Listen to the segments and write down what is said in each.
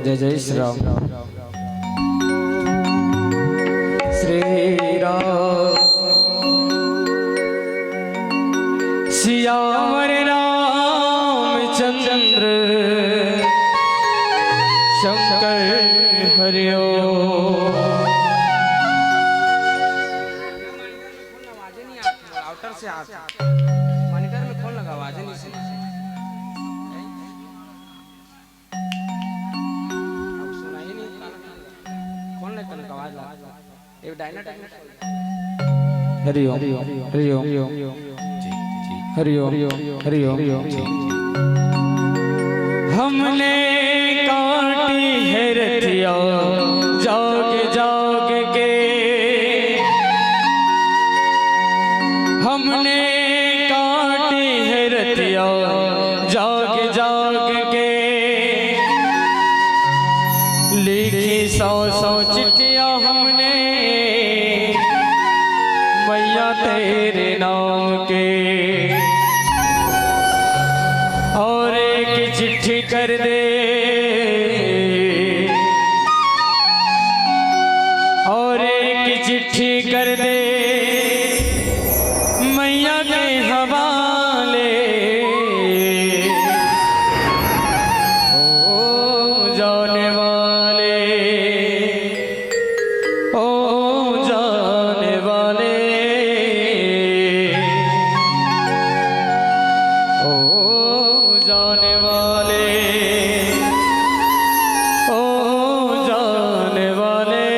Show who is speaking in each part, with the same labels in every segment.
Speaker 1: जय जय श्री राम। श्री राम सियावर रामचंद्र शंकर हरिओ। आउटर से मॉनिटर में फोन लगा, आवाज नहीं सुनी। हरि ओम हरि ओम हरि ओम हरि ओम हरि ओम। हमने काटी है रतिया जाग जाग के, हमने काटी है रतिया जाग जाग के, लिखी सौ सौ चिट्ठियां हमने मैया तेरे नाम के, और एक चिट्ठी कर दे, और एक चिट्ठी कर दे मैया के हवाले। ओ जाने वाले, ओ जाने वाले, ओ जाने वाले, ओ जाने वाले।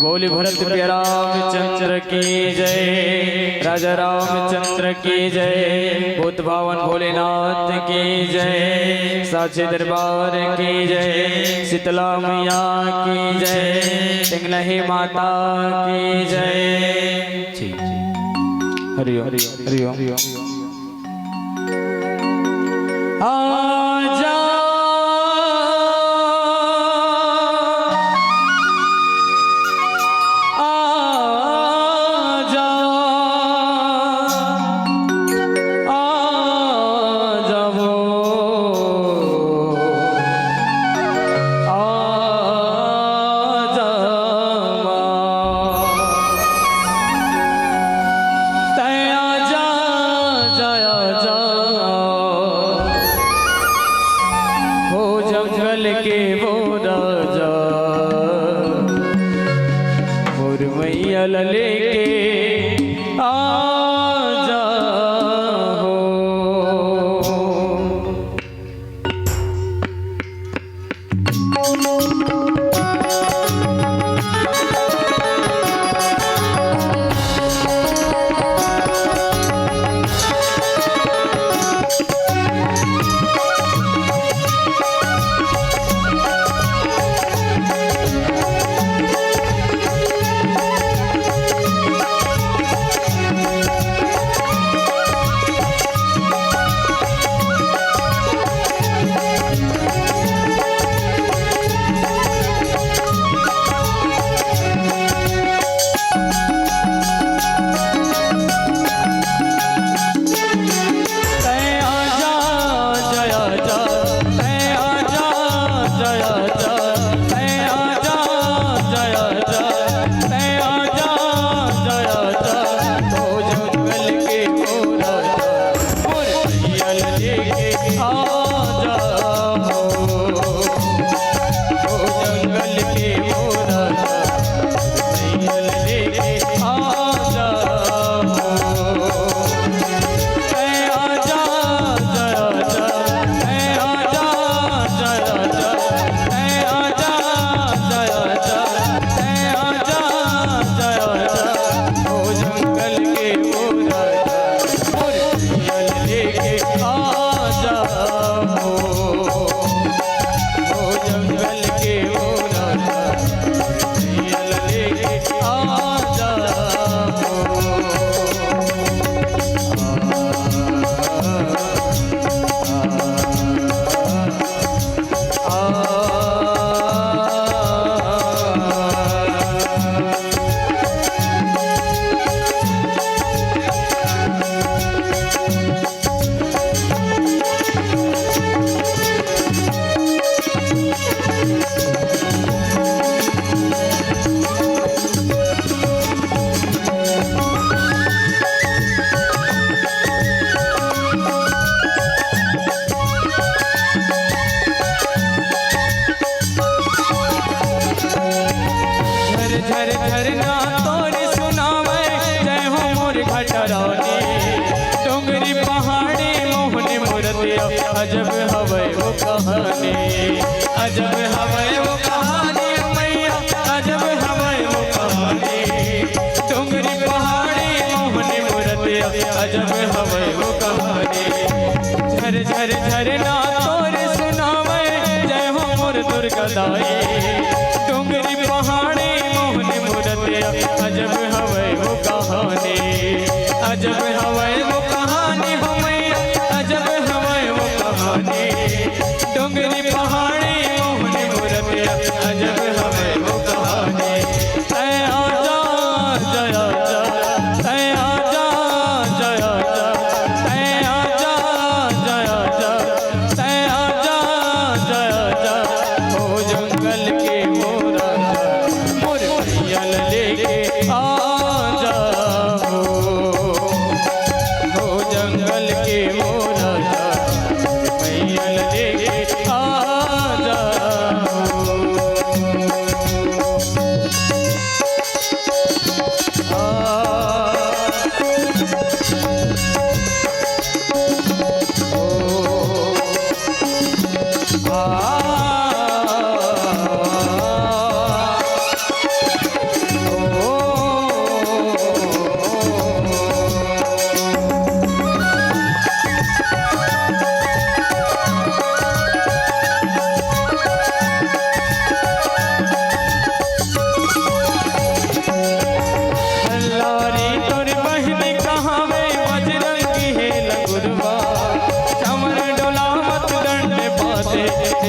Speaker 1: बोली भरत प्रिय रामचंद्र की जय, राजा रामचंद्र की जय, भूत भावन भोलेनाथ की जय, साचे दरबार की जय, शीतला मैया की जय, टिंगलही माता की जय। हरि ओम हरि ओम हरि ओम। आजा जंगल के वो राजा मोर मैया लेके आजा हो। झर झरना तोर सुनावे जय हो मोर घटरानी डोंगरी पहाड़ी मोहनी मूर्तिया अजब हवे वो कहानी अजब हवे वो कहानी मैया अजब हवे वो कहानी डोंगरी पहाड़ी मोहनी मूर्तिया अजब हवे वो कहानी झर झर झरना तोर सुनावे जय हो मोर दुर्गा दाई डोंगरी पहाड़ी अजब हवे वो कहानी अजब हवे वो कहानी हो मैया अजब हवे वो कहानी डोंगरी पहाड़ी मोहनी मूर्तिया अजब हवे वो कहानी ऐ आजा जया जा ऐ आजा जया जा ऐ आजा जया जा ऐ आजा जया जा ओ जंगल के मोरा मोर मैया लेके आजा हो जंगल के मोरा मैया लेके आजा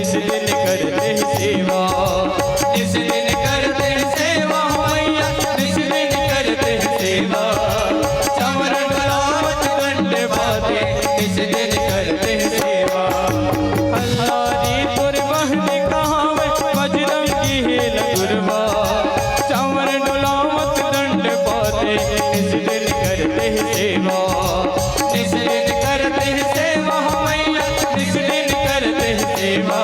Speaker 1: इस दिन करते सेवा इस दिन करते सेवा मैया इस दिन करते सेवा चमर डलावत दंड बाते इस दिन करते सेवा अल्लाह तोर बहन कहावे बजरंगी हेल गुरबा चमर डलावत दंड बाते इस दिन करते सेवा इस दिन करते सेवा मैया इस दिन करते सेवा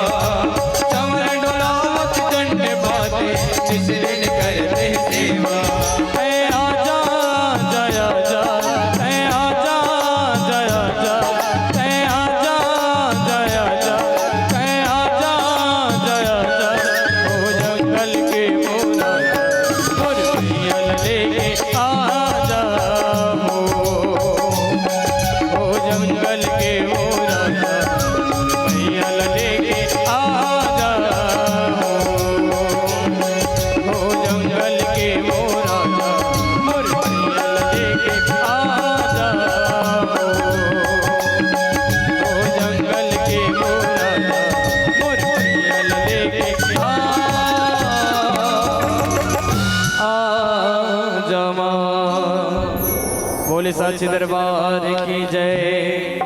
Speaker 1: साचे दरबार की जय।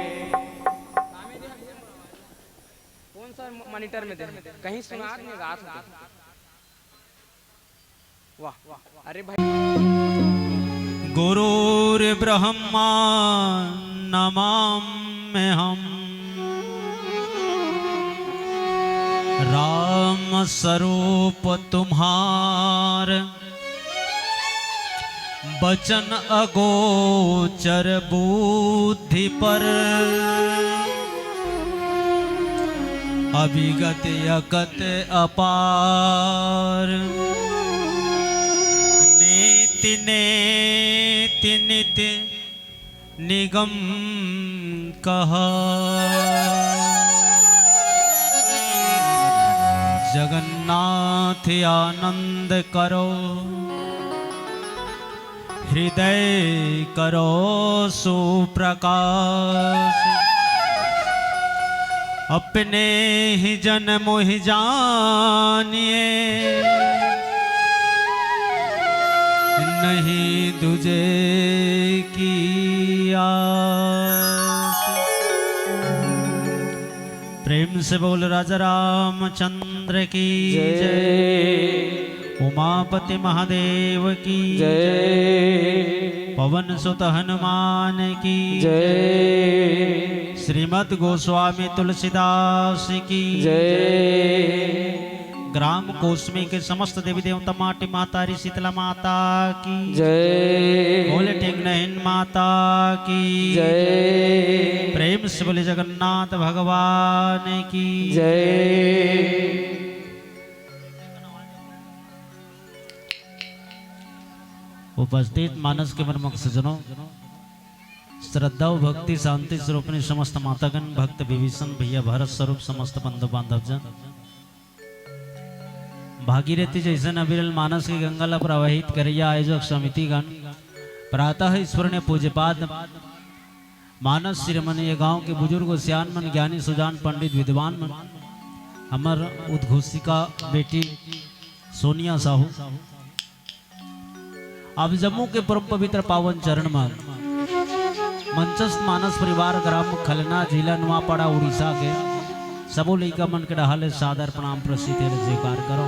Speaker 2: कौन सा मॉनिटर में दे कहीं सुना नहीं रात में। वाह वाह अरे भाई।
Speaker 3: गुरुर ब्रह्मा नमाम्यहम् राम स्वरूप तुम्हार बचन अगोचर बुद्धि पर अभिगत यकत अपार नीति नेति निति निगम कहा जगन्नाथ आनंद करो हृदय करो सुप्रकाश अपने ही जन मोह जानिए नहीं तुझे की आस। प्रेम से बोल राजा रामचंद्र की जय। उमापति महादेव की जय। पवन सुत हनुमान की जय। श्रीमद् गोस्वामी तुलसीदास की जय। ग्राम कोसमी के समस्त देवी देवता माटी माता शीतला माता की जय। बोले टिंगनहीन माता की जय। प्रेम से बोले जगन्नाथ भगवान की जय। उपस्थित मानस के प्रमुख सज्जनों, श्रद्धा व भक्ति शांति स्वरूपनी समस्त मातागण, भक्त विभीषण भैया, भारत स्वरूप समस्त बंधु बांधव जन, भागीरथी जैसे अविरल मानस की गंगाला प्रवाहित करिया आयोजक समिति गण, प्रातः स्मरणीय पूज्यपाद मानस शिरोमणि गांव के बुजुर्ग सियान मन, ज्ञानी सुजान पंडित विद्वान मन, अमर उद्घोषिका बेटी सोनिया साहू, अब जम्मू के परम पवित्र पावन चरण में मंचस्थ मानस परिवार ग्राम खलना जिला नुआपाड़ा उड़ीसा के सबो लइका मन के डहाले सादर प्रणाम प्रसिद्ध जयकार करो।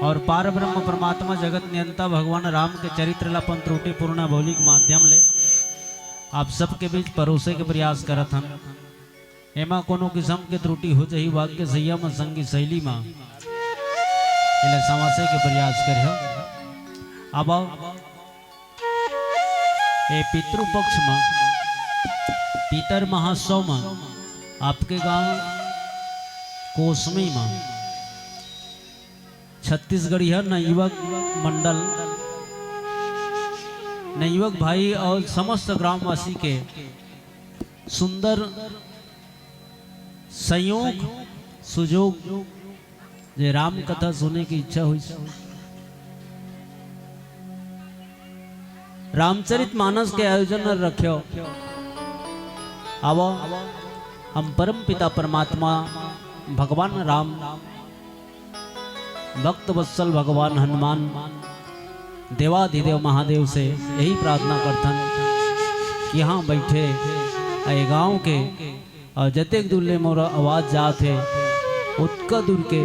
Speaker 3: और पार ब्रह्म परमात्मा जगत नियंता भगवान राम के चरित्र लापन त्रुटि पूर्ण भौलिक माध्यम ले आप सबके बीच परोसे के प्रयास करत हन। एमा कोनो किस्म के त्रुटि हो जाही वाक्य संयम संगी शैली में इला समासे के प्रयास करियो। अब ए पितृपक्ष में पितर महोत्सव में आपके गांव कोसमी में छत्तीसगढ़ी नवयुवक मंडल, नवयुवक भाई और समस्त ग्रामवासी के सुंदर संयोग सुजोग जे राम कथा सुनने की इच्छा हुई। रामचरित मानस के आयोजन रखो। अब हम परम पिता परमात्मा भगवान राम, भक्त वत्सल भगवान हनुमान, देवाधिदेव महादेव से यही प्रार्थना करथन कि यहाँ बैठे ए गांव के और जतेक दूर ले मोर आवाज जात है उतका दूर के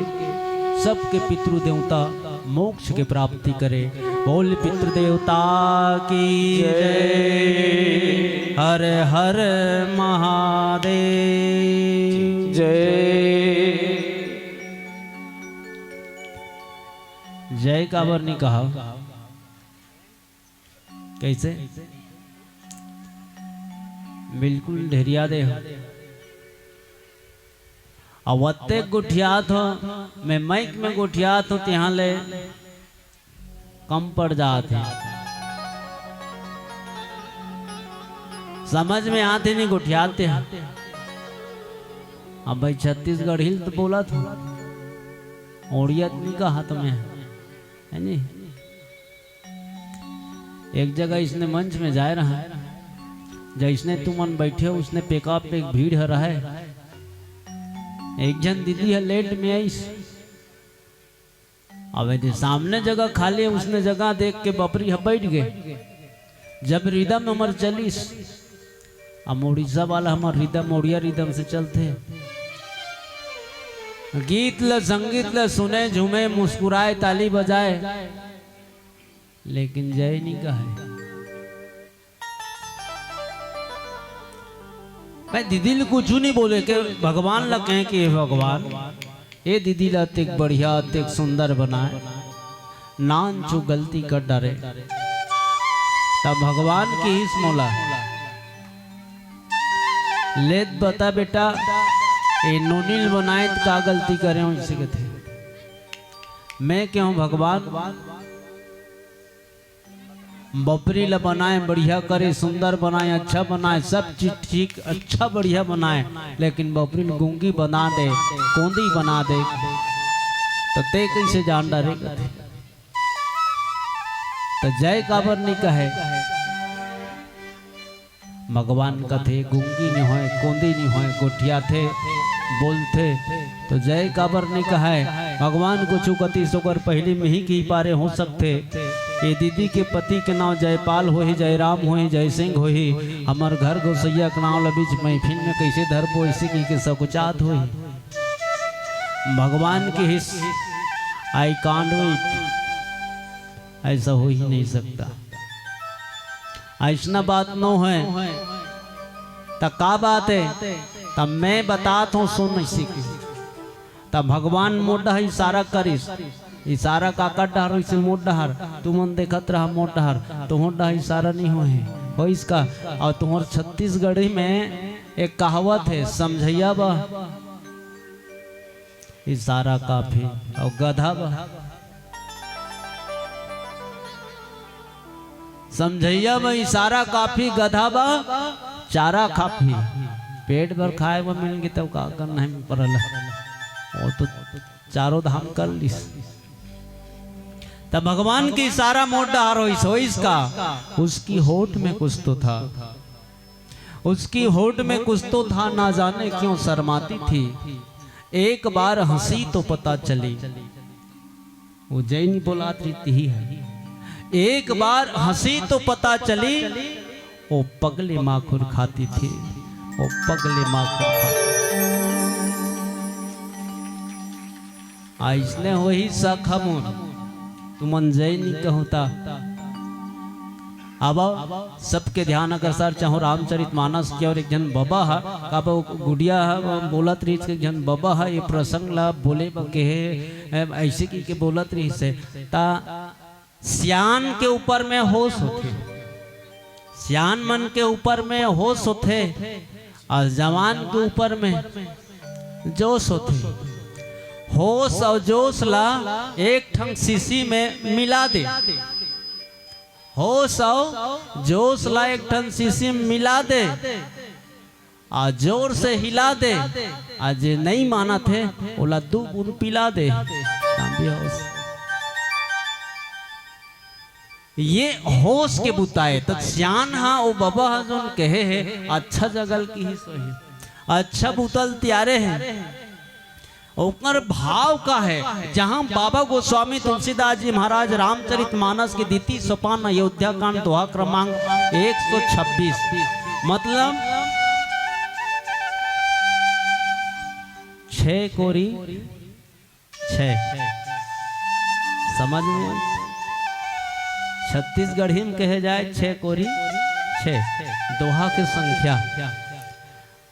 Speaker 3: सबके पितृ देवता मोक्ष के प्राप्ति करे। बोल पितृदेवता की जय। हर हर महादेव
Speaker 1: जय।
Speaker 3: जय काबर नहीं कहा कैसे? बिल्कुल ढेरिया दे अवत्ते गुठियात हो, मैं माइक में गुठियात हो त्यहां ले कम पड़ जाते हैं। समझ में आते नहीं गुठियाते हैं। अब भाई छत्तीसगढ़ हिल तो बोला था, ओडिया नहीं कहा तुम्हें है नहीं। एक जगह इसने मंच में जाए रहा है, जैसने तुमन बैठे हो उसने पेकअप पे एक भीड़ है रहा है। एक जन दीदी है लेट में आई, अब सामने जगह खाली है, उसने जगह देख के बपरी बैठ गए। जब रिदम हमर चलिस, हम उड़ीसा वाला हमार रिदम ओडिया रिदम से चलते, गीत ल संगीत ल सुने झूमे मुस्कुराए ताली बजाए, लेकिन जय नहीं कहे। मैं दीदी ल कुछ नहीं बोले के भगवान ल कहे कि भगवान ये दीदी ला तेक बढ़िया तेक सुंदर बनाए, नान चू गलती कर डरे तब भगवान की हिस मोला लेत बता बेटा ये नोनील बनाए तो का गलती करे हूं इसी के थे। मैं क्यों भगवान बपरी ला बनाए बढ़िया करे, सुंदर बनाए, अच्छा बनाए, सब चीज ठीक अच्छा बढ़िया बनाए, लेकिन बपरी गूंगी बना दे, कोंदी बना दे तो ते कैसे जान डरे। तो जय काबर नहीं कहे भगवान कथे गूंगी नहीं होए, कोंदी नहीं होए, गोठिया थे बोलते तो जय काबर नहीं कहे भगवान को चुकती सोकर पहले में ही की पारे हो सकते। ये दीदी के पति के नाम जयपाल हो ही, जयराम हो ही, जय सिंह हो ही, हमार घर गोसैया के नाम बीच महफिल में कैसे धरबो इसी की के सकुचात हो ही। भगवान के हिस्स आई कांड ऐसा हो ही नहीं सकता। ऐसा बात न है तब का बात है, तब मैं बातात हूँ सुन नहीं सीखी, तब भगवान मोटा ही इशारा करिस, इशारा काका डहर से मोट डहर तुमन देखत रहा मोट डहर तुहर डह इशारा नहीं हो इसका। और तुम्हार छत्तीसगढ़ी में एक कहावत है समझैया बा इशारा काफी और गधा बा, समझैया बा इशारा काफी गधा बा चारा काफी। पेट भर खाए वो मिल गई तब का करना है परल और तो चारों धाम कर लिस। तब भगवान की इशारा मोट डहार हो इसका, उसकी होठ में कुछ तो था, उसकी होठ में कुछ तो था, ना जाने क्यों शर्माती थी। एक बार हंसी तो पता चली, वो जैन बोलात रीति ही है। एक बार हंसी तो पता चली, वो पगले माखुर खाती थी, वो पगले माखुर खाती। इसने वही सखमुन तुमन जय नहीं कहता। अब सबके ध्यान अगर सर चाहो रामचरितमानस की और एक जन बाबा है कब गुड़िया है बोलत रही एक जन बाबा है ये प्रसंग ला बोले के ऐसे की बोलत रही से ता सियान के ऊपर में होश होते, सियान मन के ऊपर में होश होते और जवान के ऊपर में जोश होते। होश और जोश ला एक ठंग शीशी में मिला दे, होश और जोश ला एक ठंग शीशी में मिला दे और जोर से हिला दे, आज नहीं माना थे ओला 2 बूंद पिला दे। ये होश के बुताए तो सियान हाँ वो बाबा जो कहे है अच्छा जगल की ही सही, अच्छा बुतल त्यारे हैं। ओकर भाव का है जहां बाबा गोस्वामी तुलसीदास जी महाराज रामचरितमानस के द्वितीय सोपान अयोध्या कांड दोहा क्रमांक 126 मतलब 6 कोरी 6 समझ में छत्तीसगढ़ी में कहे जाए 6 कोरी 6 दोहा की संख्या।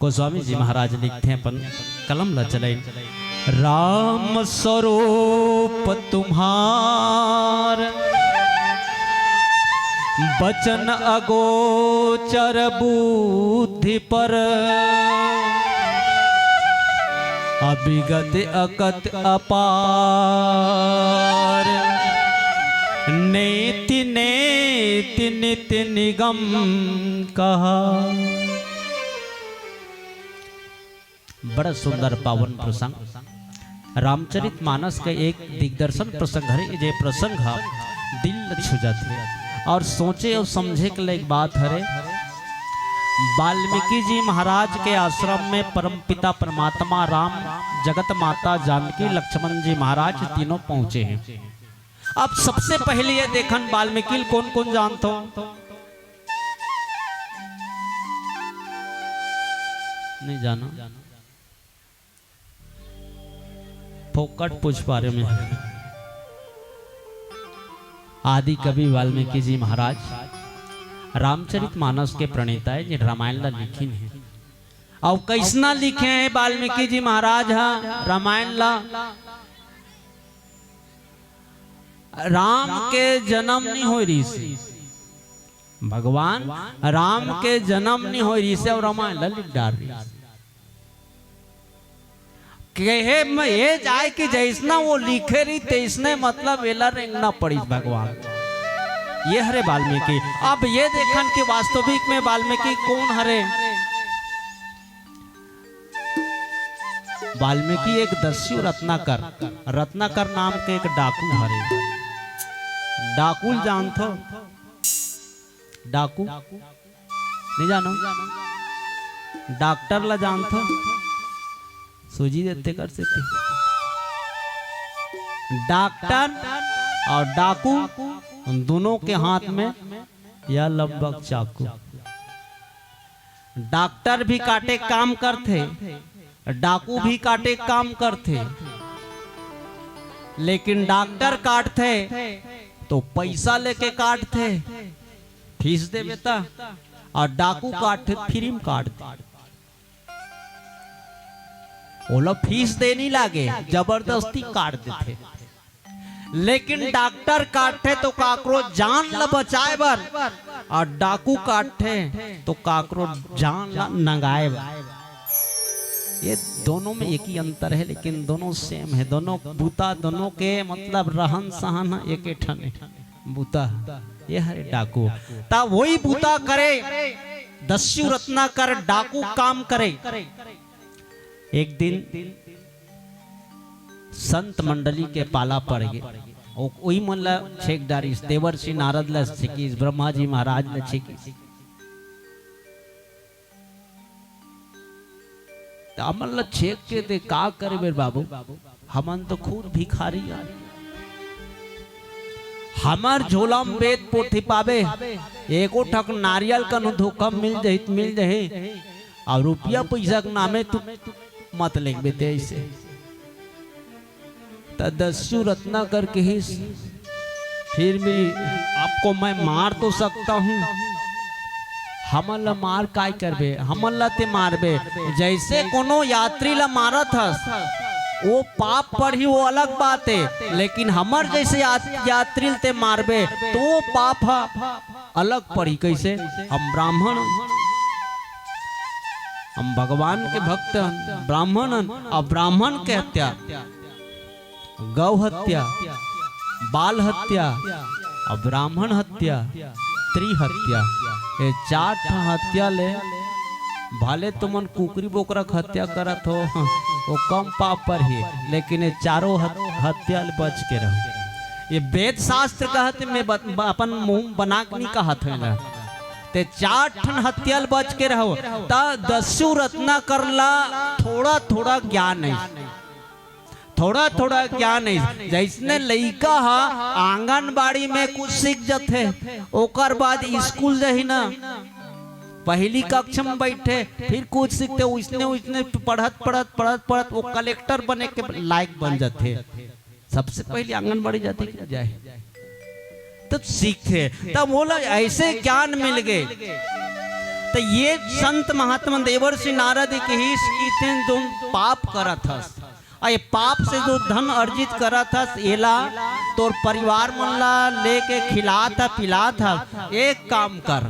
Speaker 3: गोस्वामी जी महाराज लिखते हैं अपन कलम ल चले। राम स्वरूप तुम्हार बचन अगोचर बुद्धि पर, अभिगत अकत अपार, नेति नेति नित्य निगम कहा। बड़ा सुंदर पावन प्रसंग रामचरितमानस का एक दिग्दर्शन प्रसंग है। ये प्रसंग दिल छू जाते और सोचे और समझे के लिए एक बात है। वाल्मीकि जी महाराज के आश्रम में परमपिता परमात्मा राम, जगत माता जानकी, लक्ष्मण जी महाराज तीनों पहुंचे हैं। अब सबसे पहले ये देखन वाल्मीकि कौन कौन जानते हो नहीं जाना। फोकट पुष्पारे में आदि कवि वाल्मीकि जी महाराज रामचरितमानस के प्रणेता है, जो रामायण ला लिखी है। और कैसना लिखे हैं वाल्मीकि जी महाराज रामायण ला। राम के जन्म नहीं हो रही से, भगवान राम के जन्म नहीं हो रही से और रामायण ला लिख डाल रही कहे में ये जाए कि जैसना वो लिखे रही तेसने मतलब वेला रेंगना पड़ी भगवान। ये हरे वाल्मीकि। अब ये देखन कि वास्तविक में वाल्मीकि कौन हरे। वाल्मीकि एक दस्यु रत्नाकर नाम के एक डाकू हरे। डाकुल जानते डाकू नहीं जानो। डॉक्टर ला जानते सूजी देते कर सकते। डॉक्टर और डाकू दोनों के हाथ में या लगभग चाकू। डॉक्टर भी काटे काम करते, डाकू भी काटे काम करते। लेकिन डॉक्टर काटते तो पैसा लेके काटते, फीस दे बेटा। और डाकू काटते फ्री में काटते। वो लोग फीस देने लागे, जबरदस्ती काट देते। लेकिन डॉक्टर काटे तो काकरो जान ला बचाए बर, और डाकू काटे तो काकरो जान ला नंगाए बर। ये दोनों में एक ही अंतर है, लेकिन दोनों सेम है। दोनों बूता, दोनों के मतलब रहन सहन एक ठन बूता। ये हरे डाकू ता वही बूता करे, दस्यु रत्नाकर डाकू काम करे। एक दिन संत मंडली के पाला पड़ गए। वही मन ला छेक डारी देवर्षि नारद ला छिकी, ब्रह्मा जी महाराज ला छिकी। हमन ला छेक के दे का करे मेरे बाबू, हमन तो खुद भिखारी है। हमार झोला में वेद पोथी पावे, एको ठक नारियल का धोखा मिल जाए और रुपया पैसा के नामे तू मत लेंगे बेटे। ऐसे दस्यु रत्नाकर के ही फिर भी आपको मैं मार तो सकता हूँ, हमन ला मार काय करबे, हमन ला ते मारबे। जैसे कोनो यात्री ला मारत हस वो पाप पर ही वो अलग बात है, लेकिन हमर जैसे यात्री ते मारबे तो वो पाप अलग पड़ी। कैसे हम ब्राह्मण, हम भगवान के भक्त ब्राह्मण, और ब्राह्मण के हत्या, गौ हत्या, बाल हत्या और ब्राह्मण हत्या, स्त्री हत्या, ये 4 हत्या ले भाले तुमन कुकरी बोकरा हत्या करत हो वो कम पाप पर ही, लेकिन ये चारों हत्या बच के रहो। ये वेद शास्त्र कहते मैं अपन मुंह बना के नहीं कहत है। ते 4 ठन हत्या बच के रहो। ता दस्यु रत्नाकर ला थोड़ा थोड़ा ज्ञान है, थोड़ा थोड़ा ज्ञान है। जैसने लइका हा आंगनबाड़ी में कुछ सीख जाते, ओकर बाद स्कूल जही ना पहली कक्षा में बैठे फिर कुछ सीखते, उसने पढ़त पढ़त पढ़त पढ़त वो कलेक्टर बने के लायक बन जाते। सबसे पहले आंगनबाड़ी जाते कि जाए तब सीखते, तब बोला ऐसे ज्ञान मिल गए। तो ये संत महात्मा देवर्षि नारद के ही जो पाप करत हस, ये पाप से जो धन अर्जित करा था एला तोर परिवार मन ला लेके खिला था पिला था। एक काम कर,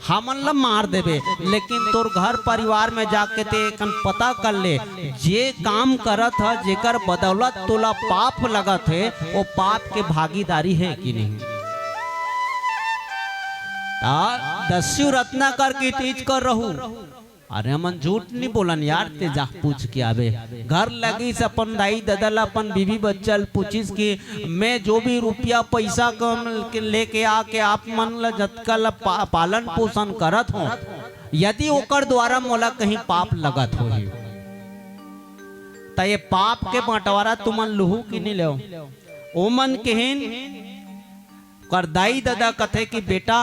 Speaker 3: हमन ला मार देबे, लेकिन तोर घर परिवार में जाके ते कन पता कर ले जे काम करा था जेकर बदौलत तोला पाप लगा थे वो पाप के भागीदारी है कि नहीं। दस्यु रत्नाकर की तीज कर रहू। अरे हमन झूठ नहीं बोलन यार, ते जा पूछ के आवे। घर लगी से अपन दाई दादा अपन बीवी बच्चा पूछिस कि मैं जो भी रुपया पैसा लेके आके आप मन ला जतका पालन पोषण करत हो, यदि ओकर द्वारा मोला कहीं पाप लगत हो तो ये पाप के बंटवारा तुमन लुहू कि नहीं ले। ओमन केहन कर दाई दादा कथे कि बेटा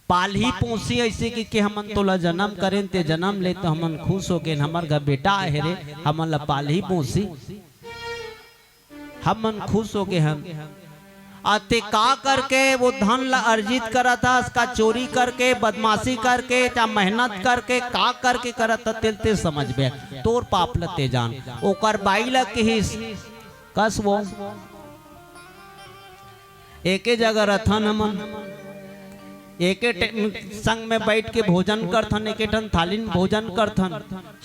Speaker 3: पाली पोसी ऐसे कि हमन तोला जन्म करें ते जन्म ले तो हमन खुश हो गए, हमार घर बेटा है रे, हमन ला पाली पोसी, हमन खुश हो गए। हम आते का करके वो धन ला अर्जित करा था, उसका चोरी करके, बदमाशी करके, या मेहनत करके, का करके करा था, तेलते समझ बे तोर पाप लते जान ओकर बाई ला कहिस कस वो एके जगह रथन, हमन एके संग में बैठ के भोजन करथन, एके ठन थाली में भोजन करथन।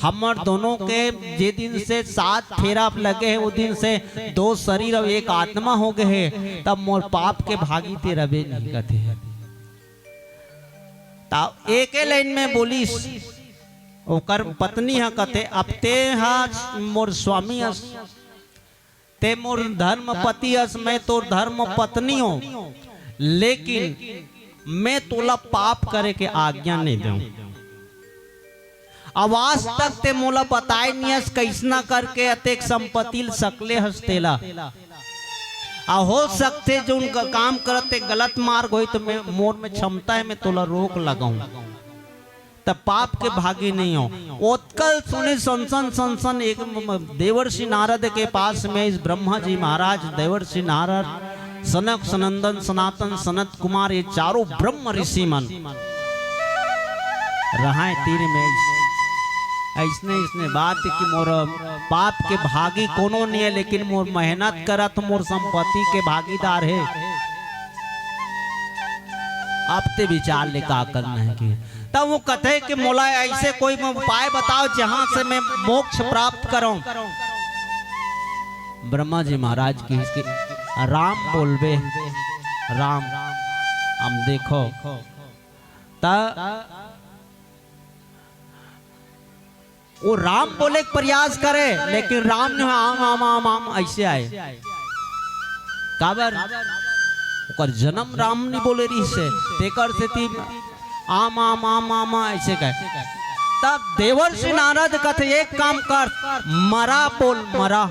Speaker 3: हमर दोनों के जे दिन से 7 फेरा लगे है, वो दिन से 2 शरीर और 1 आत्मा हो गए है, तब मोर पाप के भागी ते रबे नहीं कथे। तब एके लाइन में बोलिस ओकर पत्नी हा कथे, अब ते हा मोर स्वामी हस, ते मोर धर्म पति हस, मैं तोर धर्म पत्नी हो, लेकिन मैं तोला पाप करे के आज्ञा नहीं दूं। आवाज तक ते मोला बताए नियस कैसना करके अतेक संपत्ति सकले हस्तेला आ हो सकते जो उनका काम करते गलत मार्ग हो तो मैं मोर में क्षमता है मैं तोला रोक लगाऊं, तब पाप के भागी नहीं हो। उत्कल सुने सनसन सनसन एक देवर्षि नारद के पास में इस ब्रह्मा जी महाराज, देवर्षि नारद, सनक सनंदन सनातन सनत कुमार, ये चारों ब्रह्म ऋषि मन रहा तीर में ऐसने बात है कि मोर पाप के भागी कोनो नहीं है, लेकिन मोर मेहनत करा तो मोर संपत्ति के भागीदार है। अब ते विचार ले का करना है कि तब वो कथे कि मोला ऐसे कोई उपाय बताओ जहां से मैं मोक्ष प्राप्त करूं। ब्रह्मा जी महाराज की राम बोलबे, राम हम देखो ता वो राम बोले प्रयास करे, लेकिन राम ने आम आम आम आम ऐसे आए काबर ओकर जन्म राम नहीं बोले रही से तेकर से ती आम आम आम आम ऐसे कहे। तब देवर्षि नारद कथे एक काम कर, मरा बोल, मरा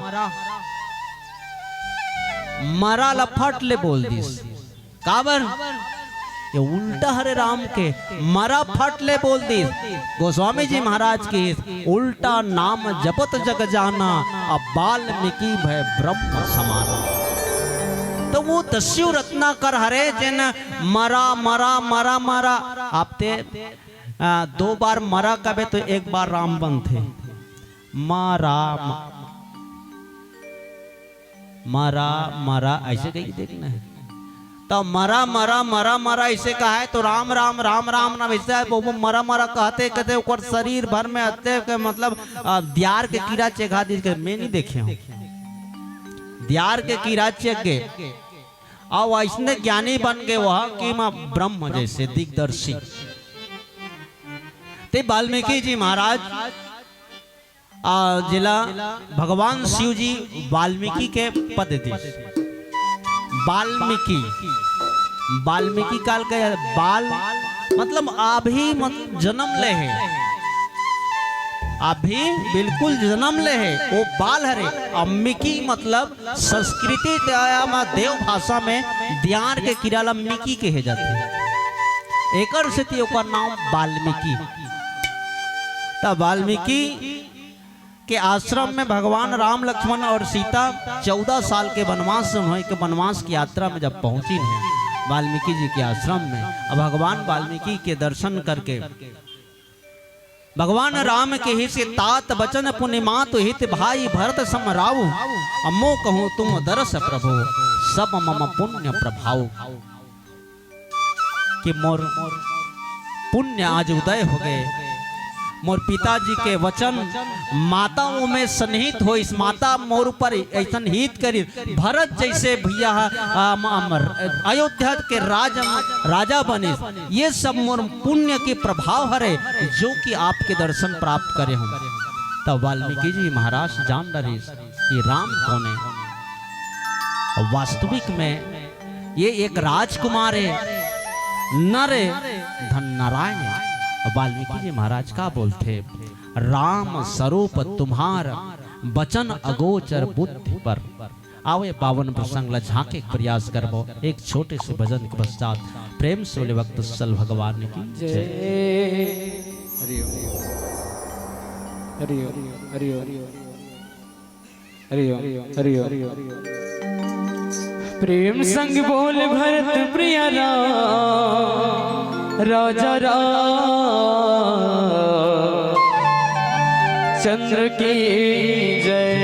Speaker 3: मरा लफट ले बोल दिस काबर ये उल्टा हरे राम के मरा फट ले बोल दिस। गोस्वामी जी महाराज की उल्टा नाम जपत जग जाना, अब वाल्मीकि भय ब्रह्म समाना। तो वो दस्यु रत्नाकर हरे जिन मरा मरा मरा मरा, आप ते 2 बार मरा कबे तो 1 बार राम बनते, मरा मरा मरा ऐसे कहीं देखना है। तो मरा मरा मरा मरा ऐसे कहा है तो राम राम राम राम नाम ऐसे वो मरा मरा कहते कहते ऊपर शरीर भर में आते के मतलब दियार के कीड़ा चेखा दी, मैं नहीं देखे हूँ दियार के कीड़ा चेक गए और ऐसने ज्ञानी बन गए वह कि मां ब्रह्म जैसे दिग्दर्शी। ते वाल्मीकि जी महाराज जिला भगवान शिव जी वाल्मीकि के पद थे। वाल्मीकि वाल्मीकि काल के बाल मतलब अभी जन्म ले है, अभी बिल्कुल जन्म ले है वो बाल हरे। अम्मिकी मतलब संस्कृति देव भाषा में दियार के किराला मिकी कहे जाते हैं, एकर से ओकर नाम वाल्मीकि। तब वाल्मीकि के आश्रम में भगवान राम लक्ष्मण और सीता 14 साल के वनवास से उन्होंने के वनवास की यात्रा में जब पहुंची हैं वाल्मीकि जी के आश्रम में, अब भगवान वाल्मीकि के दर्शन करके भगवान राम के हित से तात बचन पुण्यमा तो हित भाई भरत समराऊ, अम्मो कहूँ तुम दरस प्रभु सब मम पुण्य प्रभाव। कि मोर पुण्य आज उदय हो गए, मोर पिताजी के वचन माताओं में सन्निहित हो, इस माता मोर पर ऐसा हित करी भरत जैसे भैया अयोध्या के राजा बने, ये सब मोर पुण्य के प्रभाव हरे जो कि आपके दर्शन प्राप्त करे हम। तब वाल्मीकि जी महाराज जान रहे ये राम कौन है। वास्तविक में ये एक राजकुमार है, नर धन नारायण है। वाल्मीकि जी महाराज का बोलते राम स्वरूप तुम्हार बचन अगोचर बुद्धि पर, आओ ये पावन प्रसंग ला झांके के प्रयास करबो एक छोटे से भजन के पश्चात प्रेम से बोले वक्त सल भगवान की जय।
Speaker 2: हरि ओम हरि ओम हरि ओम हरि ओम हरि ओम।
Speaker 1: प्रेम संग बोल भरत प्रिय राजा चंद्र की जय।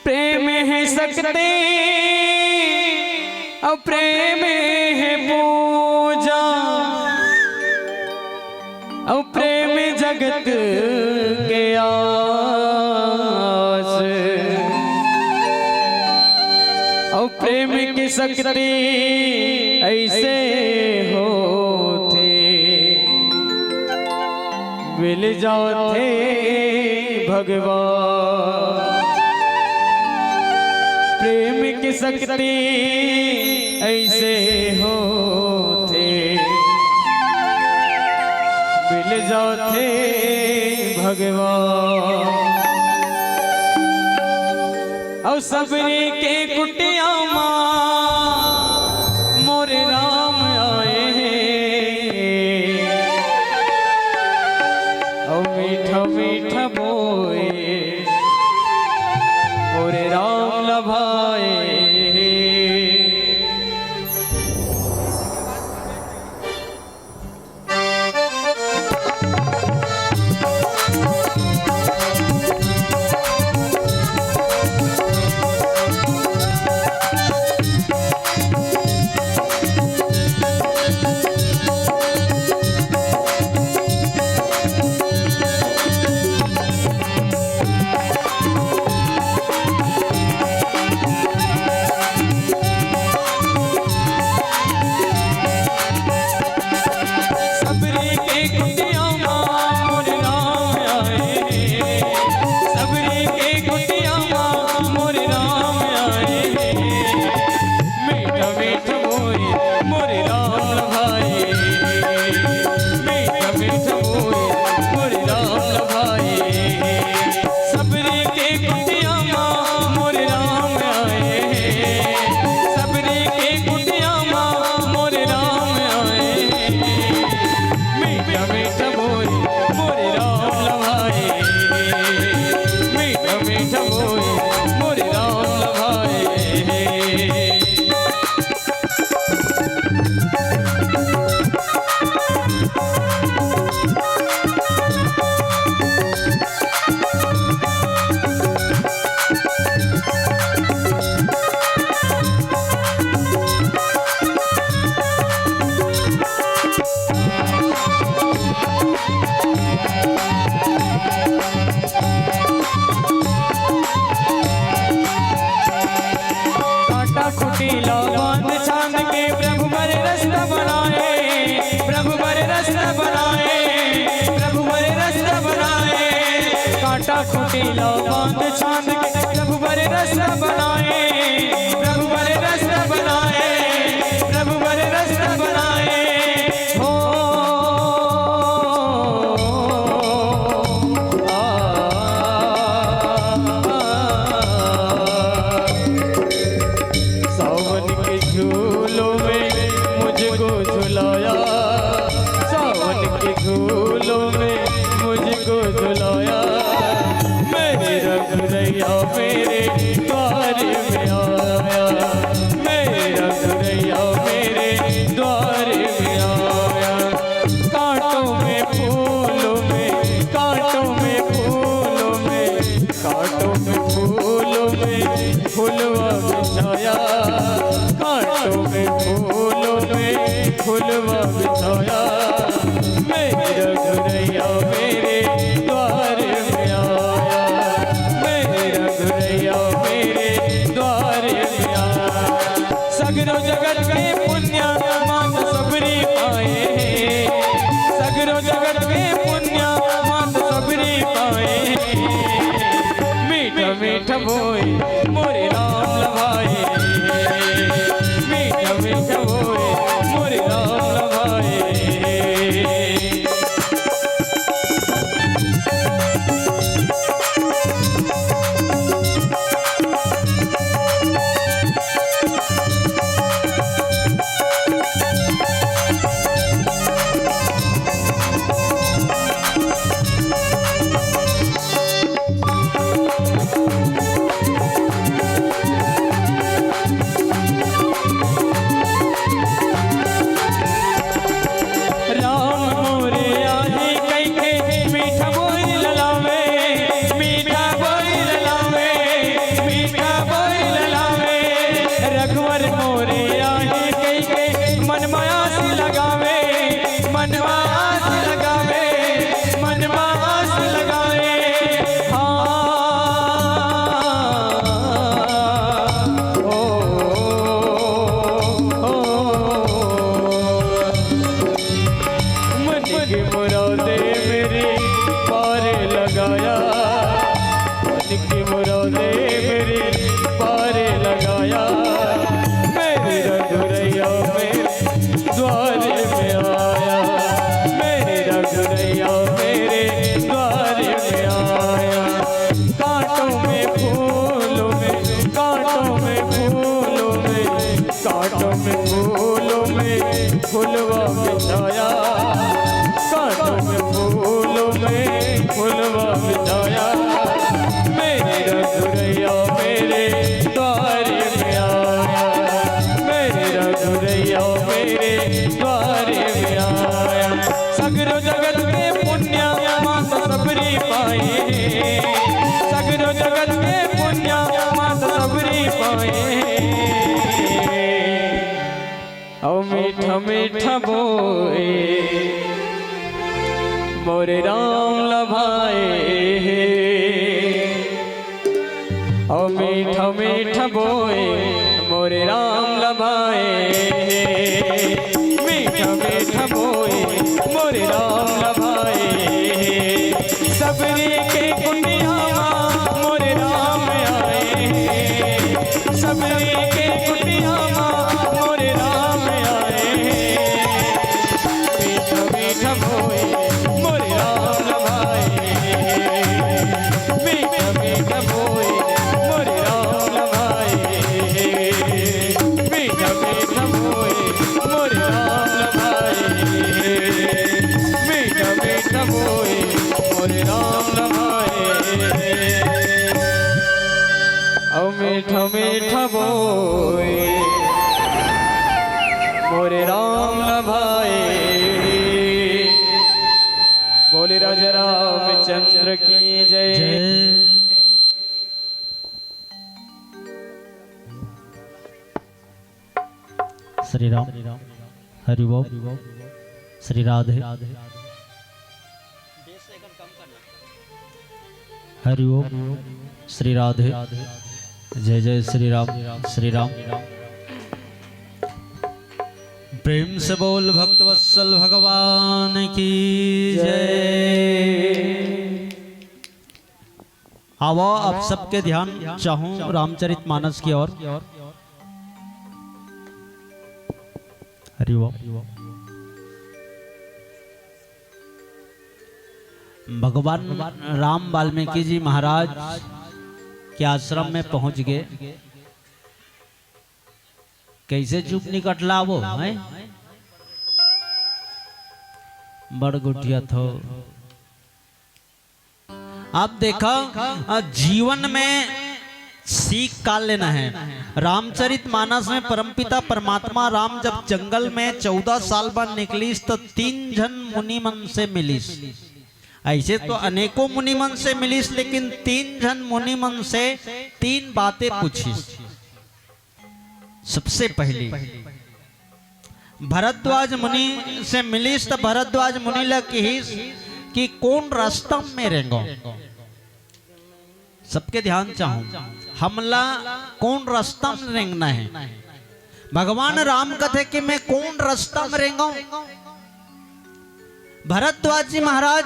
Speaker 1: प्रेम है सकते और प्रेम है पूजा और प्रेम जगत के आस और प्रेम की शक्ति ऐसे होते मिल जाते भगवान। प्रेम की शक्ति ऐसे होते मिल जाते भगवान। और सबरी के कुटिया मोरे राम आए हैं और मीठा मीठा बोए मोरे राम लभाए। कुटीला बांध छान के प्रभु बरे रास्ता बनाए, प्रभु बरे रास्ता बनाए, प्रभु बरे रास्ता बनाए। हो सावन के झूलों में मुझको झुलाया, सावन के झूलों में मुझको झुलाया। मेरा गुरैया मेरे द्वार में आया, मेरा गुरैया मेरे द्वार में आया। कांटों में फूलों में, कांटों में फूलों में, कांटों में फूलों में फुलवा बिछाया, कांटों में फूलों में फुलवा बिछाया। मेरा गुरैया मेरे द्वार में आया, मेरा गुरैया मेरे द्वार में आया। सगरो जगत के पुण्य मात सबरी पाए, सगरो जगत के पुण्य मात सबरी पाए। मीठा मीठा बोए मोरे राम लभाए, मीठा मीठा बोए मोरे राम लभाए। लगाया, मन की मुरादे मेरी पार लगाया, मेरी रघुरैया मेरे द्वार में आया, मेरी रघुरैया मेरे द्वार में आया। कांटों में फूलों में, कांटों में फूलों में, कांटों में फूलों में फुलवा बिछाया, कांटों में फूलों में फुलवा बिछाया, मेरे रघुरैया मेरे द्वार में आया, मेरे रघुरैया मेरे द्वार में आया। सगरो जगत में पुण्य माता सबरी पाए, सगरो जगत में पुण्य माता सबरी पाए। ओ मीठा मीठा बोए मोरे राम लभाए, ओ मीठा मीठा बोए मोरे राम लभाए, मीठा मीठा बोए मोरे राम लभाए। सबरी के कुटिया मोरे राम आए, सबरी के कुटिया मोरे राम आए, मीठा मीठा बोए मोरे राम लभाए, मीठा मीठा बोए मोरे राम लभाए, मीठा मीठा बोए मोरे राम लभाए, मीठा मीठा बोए मोरे राम लभाए। ओ मीठा मीठा बोए मोरे राम लभाए। बोले राजा रामचंद्र की जय।
Speaker 3: श्री राम हरि बोल, श्री राधे हरि ओम, श्री राधे जय जय श्री राम, श्री राम। प्रेम से बोल भक्तवत्सल भगवान की जय। आओ आप सबके ध्यान चाहूं रामचरितमानस की ओर। हरि ओम। भगवान राम वाल्मीकि जी महाराज के आश्रम में पहुंच गए। कैसे चुप निकटला वो है, बड़ गुटिया थो। आप देखा जीवन में सीख का लेना है। रामचरितमानस में परमपिता परमात्मा राम जब जंगल में 14 साल बाद निकलीस तो 3 जन मुनि मन से मिलीस। ऐसे तो अनेकों मुनि मन से मिलीस, लेकिन 3 जन मुनि मन से 3 बातें पूछीस। सबसे पहली भरद्वाज मुनि से मिलीस तो भरद्वाज मुनि लग कि कौन रास्ता में रेंगो। सबके ध्यान चाहूं, हमला कौन रास्ता में रेंगना है। भगवान राम कहते कि मैं कौन रास्ता में रेंगा। भरद्वाज जी महाराज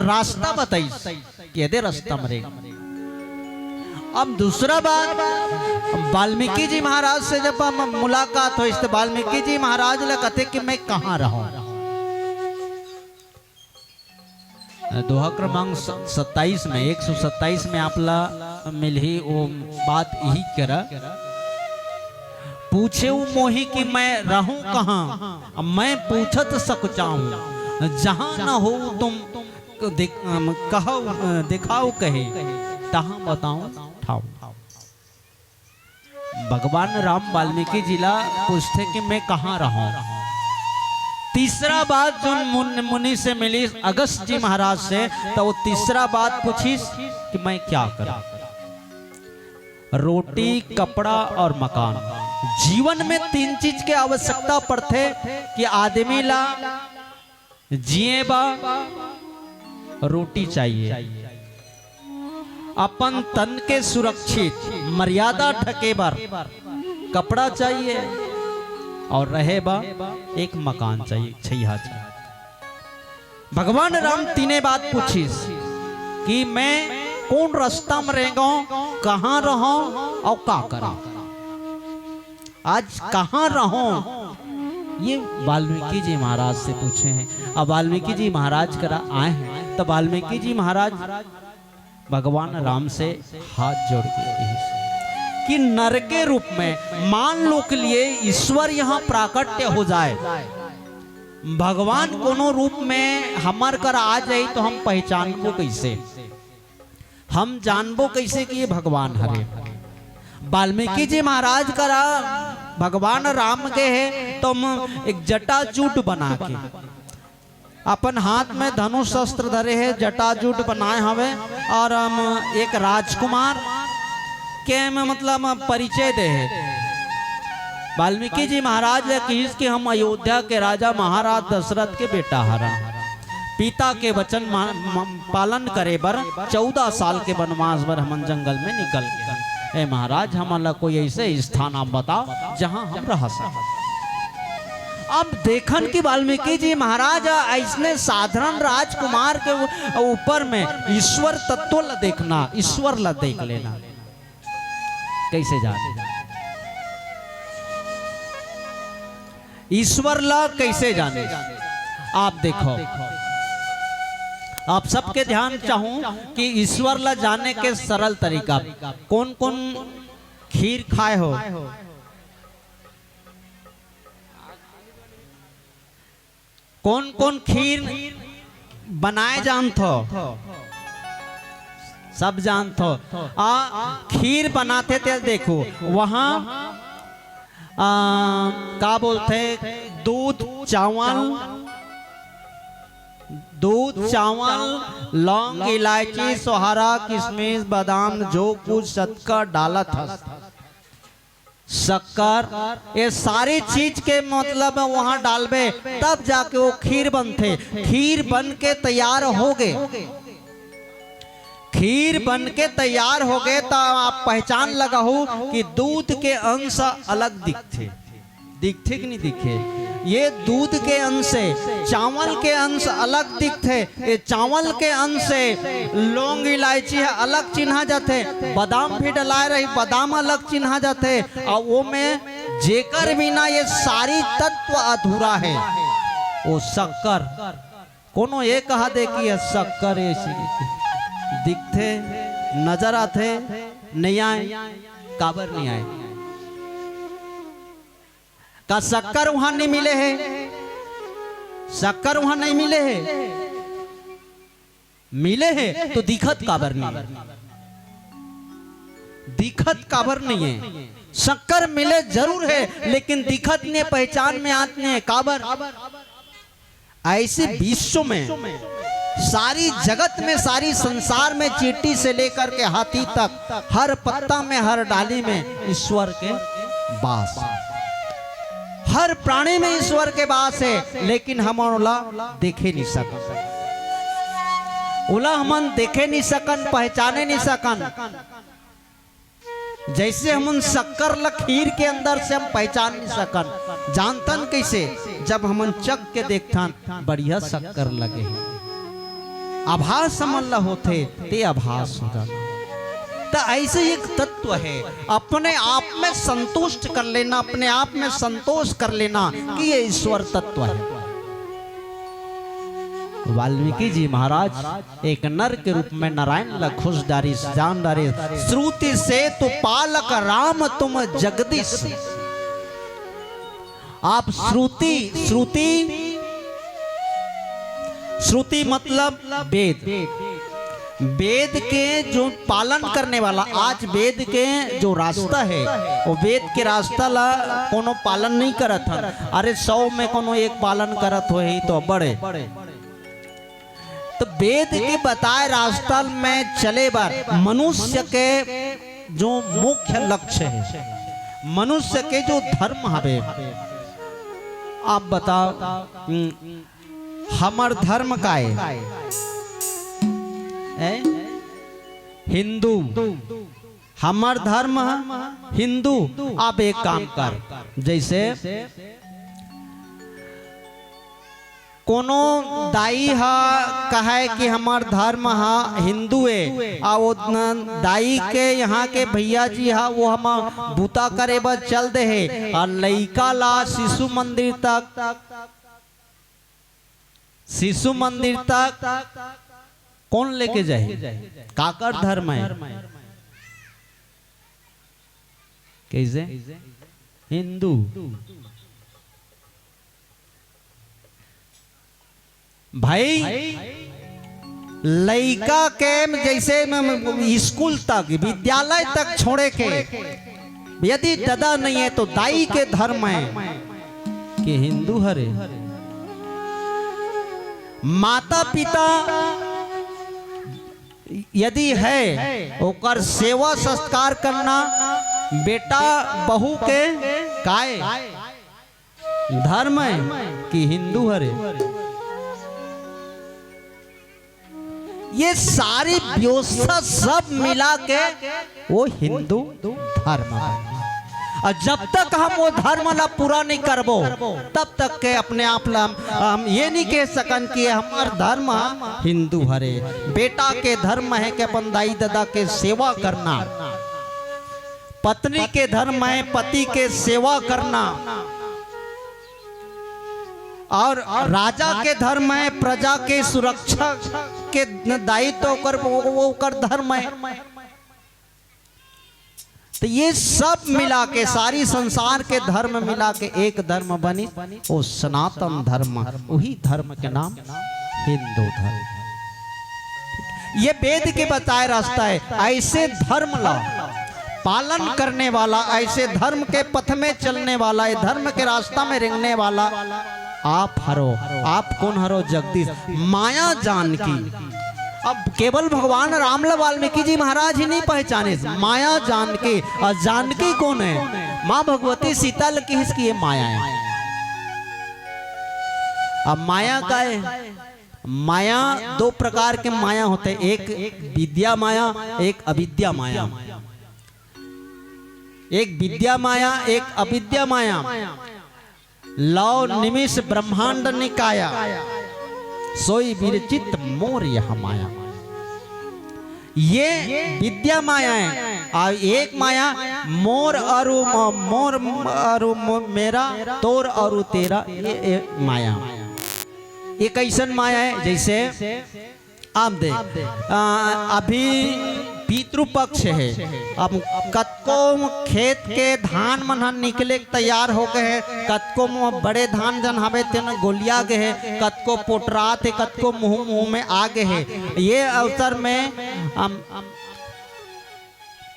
Speaker 3: रास्ता बताई कि यदि रास्ता में रेंगा। अब दूसरा बात, वाल्मीकि जी महाराज से जब मुलाकात हुई तो वाल्मीकि जी महाराज ने कहते कि मैं कहाँ रहूं। दोहा क्रमांक 27 में 127 में आपला मिल ही वो बात यही करा। पूछे मोही कि मैं रहूं कहाँ, मैं पूछत सक चाहूं। जहां न हो तुम कहो दिखाओ कहे, तहां बताओ ठाओ। भगवान राम वाल्मीकि जिला पूछते कि मैं कहाँ रहूं। तीसरा बात जो मुनि से मिली अगस्त जी महाराज से, तो वो तीसरा बात पूछी कि मैं क्या करूं। रोटी, कपड़ा और मकान। जीवन में 3 चीज की आवश्यकता पड़ते कि आदमी ला जिए बा रोटी चाहिए, अपन तन के सुरक्षित मर्यादा ढके बार कपड़ा चाहिए, और रहे बा एक मकान चाहिए, छैया चाहिए। भगवान राम तीने बात पूछीस कि मैं कौन रास्ता में रहेगा, कहाँ रहूं और क्या करूं, आज कहाँ रहूं, ये वाल्मीकि जी महाराज से पूछे हैं। अब वाल्मीकि जी महाराज करा आए हैं, तो वाल्मीकि जी महाराज भगवान राम से हाथ जोड़ के कि नर के रूप में मान लो के लिए ईश्वर यहाँ प्राकट्य हो जाए, भगवान कोनो रूप में हमार कर आ जाए तो हम पहचानबो कैसे, हम जानबो कैसे कि ये भगवान हरे। वाल्मीकि जी महाराज करा भगवान राम के है तो हम एक जटाजूट बना के अपन हाथ में धनुष शस्त्र धरे है, जटाजूट बनाए हवे, और हम एक राजकुमार के में मतलब परिचय दे है। वाल्मीकि जी महाराज कि हम अयोध्या के राजा महाराज दशरथ के बेटा हरा, पिता के वचन पालन करे बर 14 साल के वनवास बर हम जंगल में निकल गए। ए महाराज हमारा कोई ऐसे स्थान आप बताओ जहां हम रह सकें। अब देखन कि वाल्मीकि जी महाराज ऐसने साधारण राजकुमार के ऊपर में ईश्वर तत्व ला देखना, ईश्वर ला देख लेना कैसे जाने, ईश्वर ला कैसे जाने। आप देखो, आप सबके ध्यान चाहूं कि ईश्वर ला जाने के सरल तरीका कौन कौन खीर खाए हो, कौन कौन खीर बनाए जानत हो, सब जानत हो। खीर बनाते थे देखो वहां क्या बोलते, दूध चावल लौंग इलायची सोहारा किशमिश बादाम जो कुछ शक्कर डाला था, शक्कर ये सारी चीज के मतलब वहां डालबे तब जाके वो खीर बनते। खीर बन के तैयार हो गए, खीर बन के तैयार हो गए तो आप पहचान लगा हो कि दूध के अंश अलग दिखते कि नहीं दिखे। ये दूध के अंश से चावल के अंश अलग दिखते, ये चावल के अंश से लौंग इलायची है अलग चिन्हा जाते, बादाम भी डलाए रही बादाम अलग चिन्हा जाते, और वो में जेकर बिना ये सारी तत्व अधूरा है वो शक्कर। कोनो ये कहा दे कि ये शक्कर दिखते नजर आते नहीं आए, काबर नहीं आए का शक्कर वहां नहीं मिले है, शक्कर वहां नहीं मिले है, मिले है तो दिखत काबर नहीं, दिखत काबर नहीं है। शक्कर मिले जरूर है लेकिन दिखत नहीं, पहचान में आते नहीं काबर। ऐसे विश्व में सारी जगत में सारी संसार में चींटी से लेकर के हाथी तक हर पत्ता में हर डाली में ईश्वर के वास, हर प्राणी में ईश्वर के वास है, लेकिन हम उला देखे नहीं सकन, उला हम देखे नहीं सकन, पहचाने नहीं सकन। जैसे हम शक्कर ला खीर के अंदर से हम पहचान नहीं सकन, जानतन कैसे, जब हम चक के देखथन बढ़िया शक्कर लगे, आभास समझ होते ते आभास हो जाना। तो ऐसे एक तत्व है, अपने आप में संतुष्ट कर लेना, अपने आप में संतोष कर लेना कि ये ईश्वर तत्व है। वाल्मीकि जी महाराज एक नर के रूप में नारायण लखुश डारी जान डारे, श्रुति से तो पालक राम तुम जगदीश। आप श्रुति मतलब वेद, वेद के जो पालन करने वाला, आज वेद के जो रास्ता है वो वेद के रास्ता ला कोनो पालन नहीं करत हन। अरे 100 में कोनो एक पालन करत हो ही तो बड़े, तो वेद के बताए रास्ता में चले बार मनुष्य के जो मुख्य लक्ष्य है, मनुष्य के जो धर्म हवे, आप बताओ हमार धर्म का है हिंदू, हमार धर्म हिंदू। आप एक काम कर, जैसे
Speaker 4: कोनो दाई हा कहे कि हमार धर्म हा हिंदू है आ वो दाई के यहाँ के भैया जी हा वो हम बूता करे बस चल दे है और लइका ला शिशु मंदिर तक कौन लेके जाए? काकर धर्म है? कैसे? हिंदू। भाई लइका के जैसे स्कूल तक विद्यालय तक छोड़े के यदि दादा नहीं है तो दाई के धर्म है कि हिंदू हरे। माता पिता यदि है ओकर सेवा संस्कार करना बेटा बहू के काय धर्म है कि हिंदू हरे। ये सारी व्यवस्था सब मिला के वो हिंदू धर्म है। और जब तक हम वो धर्म ला पूरा नहीं करबो तब तक के अपने आप हम ये नहीं कह सकन कि हमार धर्म हिंदू हरे। बेटा के धर्म है कि अपन दाई दादा के सेवा करना, पत्नी के धर्म है पति के सेवा करना, और राजा के धर्म है प्रजा के सुरक्षा के दायित्व कर वो कर धर्म है। तो ये सब मिला के सारी संसार के धर्म मिला के एक धर्म बनी वो सनातन धर्म। वही धर्म के नाम हिंदू धर्म। ये वेद के बताए रास्ता है। ऐसे धर्म ला पालन करने वाला, ऐसे धर्म के पथ में चलने वाला, ये धर्म के रास्ता में रेंगने वाला आप हरो। आप कौन हरो? जगदीश माया जानकी। अब केवल भगवान रामलाल वाल्मीकि जी महाराज ही नहीं पहचाने, माया जानकी। और जानकी कौन है? माँ भगवती सीता की इसकी ये माया है। अब माया का है? माया दो प्रकार के माया होते हैं, एक विद्या माया, एक अविद्या माया। एक विद्या माया, एक अविद्या माया। लौ निमिष ब्रह्मांड निकाया सोई विरचित मोर यह माया। ये विद्या माया है। और एक माया मोर अरु मेरा, तोर अरु तेरा, ये माया। ये कैसन माया है? जैसे आप देख अभी पितृपक्ष है। अब कतको खेत के धान मन निकले तैयार हो गए हैं, कतको बड़े धान जन हवे तेन गोलिया गए हैं, कतको पोटरात है, कतको मुंह में आ गए हैं। ये अवसर में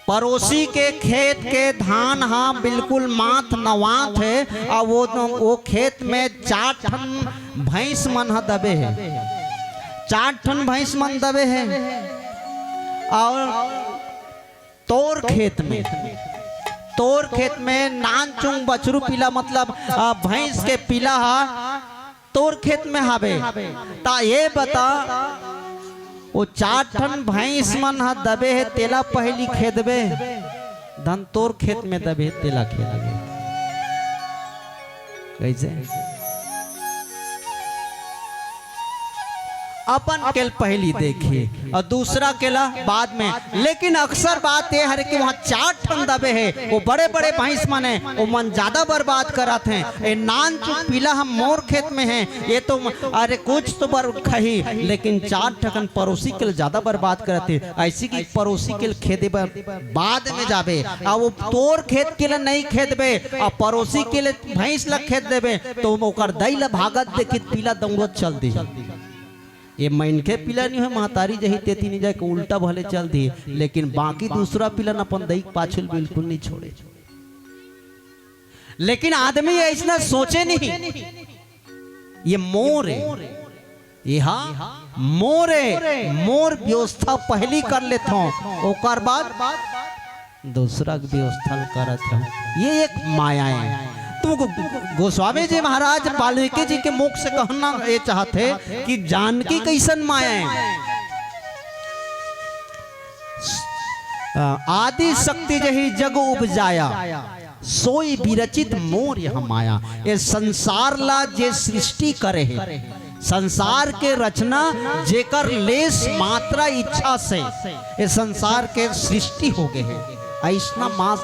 Speaker 4: पड़ोसी के खेत के धान हाँ बिल्कुल माथ नवात है और वो खेत में 4 ठन भैंस मन दबे है, 4 ठन भैंस मन दबे है। और तोर खेत में नान चुंग बछरू पीला, मतलब भैंस के पीला हा तोर खेत में हावे। ता ये बता वो 4 ठन भैंस मन हा दबे है, तेला पहली खेदबे धन तोर खेत में दबे तेला खेदबे। कैसे? अपन केल पहली देखिए और दूसरा केला बाद में। लेकिन अक्सर बात यह है कि वहाँ 4 ठन दबे है, वो बड़े बड़े भैंस मन है, वो मन ज्यादा बर्बाद करत हैं। ये नान चुक पीला हम मोर खेत में हैं, ये तो अरे कुछ तो बर खही, लेकिन 4 ठन पड़ोसी के ज्यादा बर्बाद करते। ऐसी की पड़ोसी के खेदे बाद में जाबे और वो तोर खेत के लिए नहीं खेदबे और पड़ोसी के लिए भैंस ला खेद देबे तो ओकर दई ला भागत देखी पीला दौड़त चल दी। ये मैन के पिला नहीं है, महतारी जही तेती नहीं जाए उल्टा भले चल दी, लेकिन बाकी दूसरा पिलन अपन दई पाछुल बिल्कुल नहीं छोड़े। लेकिन आदमी ऐसा सोचे नहीं। ये मोर है, ये हाँ मोर है। मोर व्यवस्था पहली कर लेता हूँ, ओकर बाद दूसरा व्यवस्था करत हूँ। ये एक माया है। तुमको गोस्वामी जी महाराज वाल्मीकि जी के मुख से कहना ये चाहते कि जानकी कैसन माया है। आदि शक्ति जही जग उपजाया सोई विरचित मोर यह माया। ये संसार ला जे सृष्टि करे है, संसार के रचना जेकर लेस मात्रा इच्छा से ये संसार के सृष्टि हो गए हैं। ऐसा माँ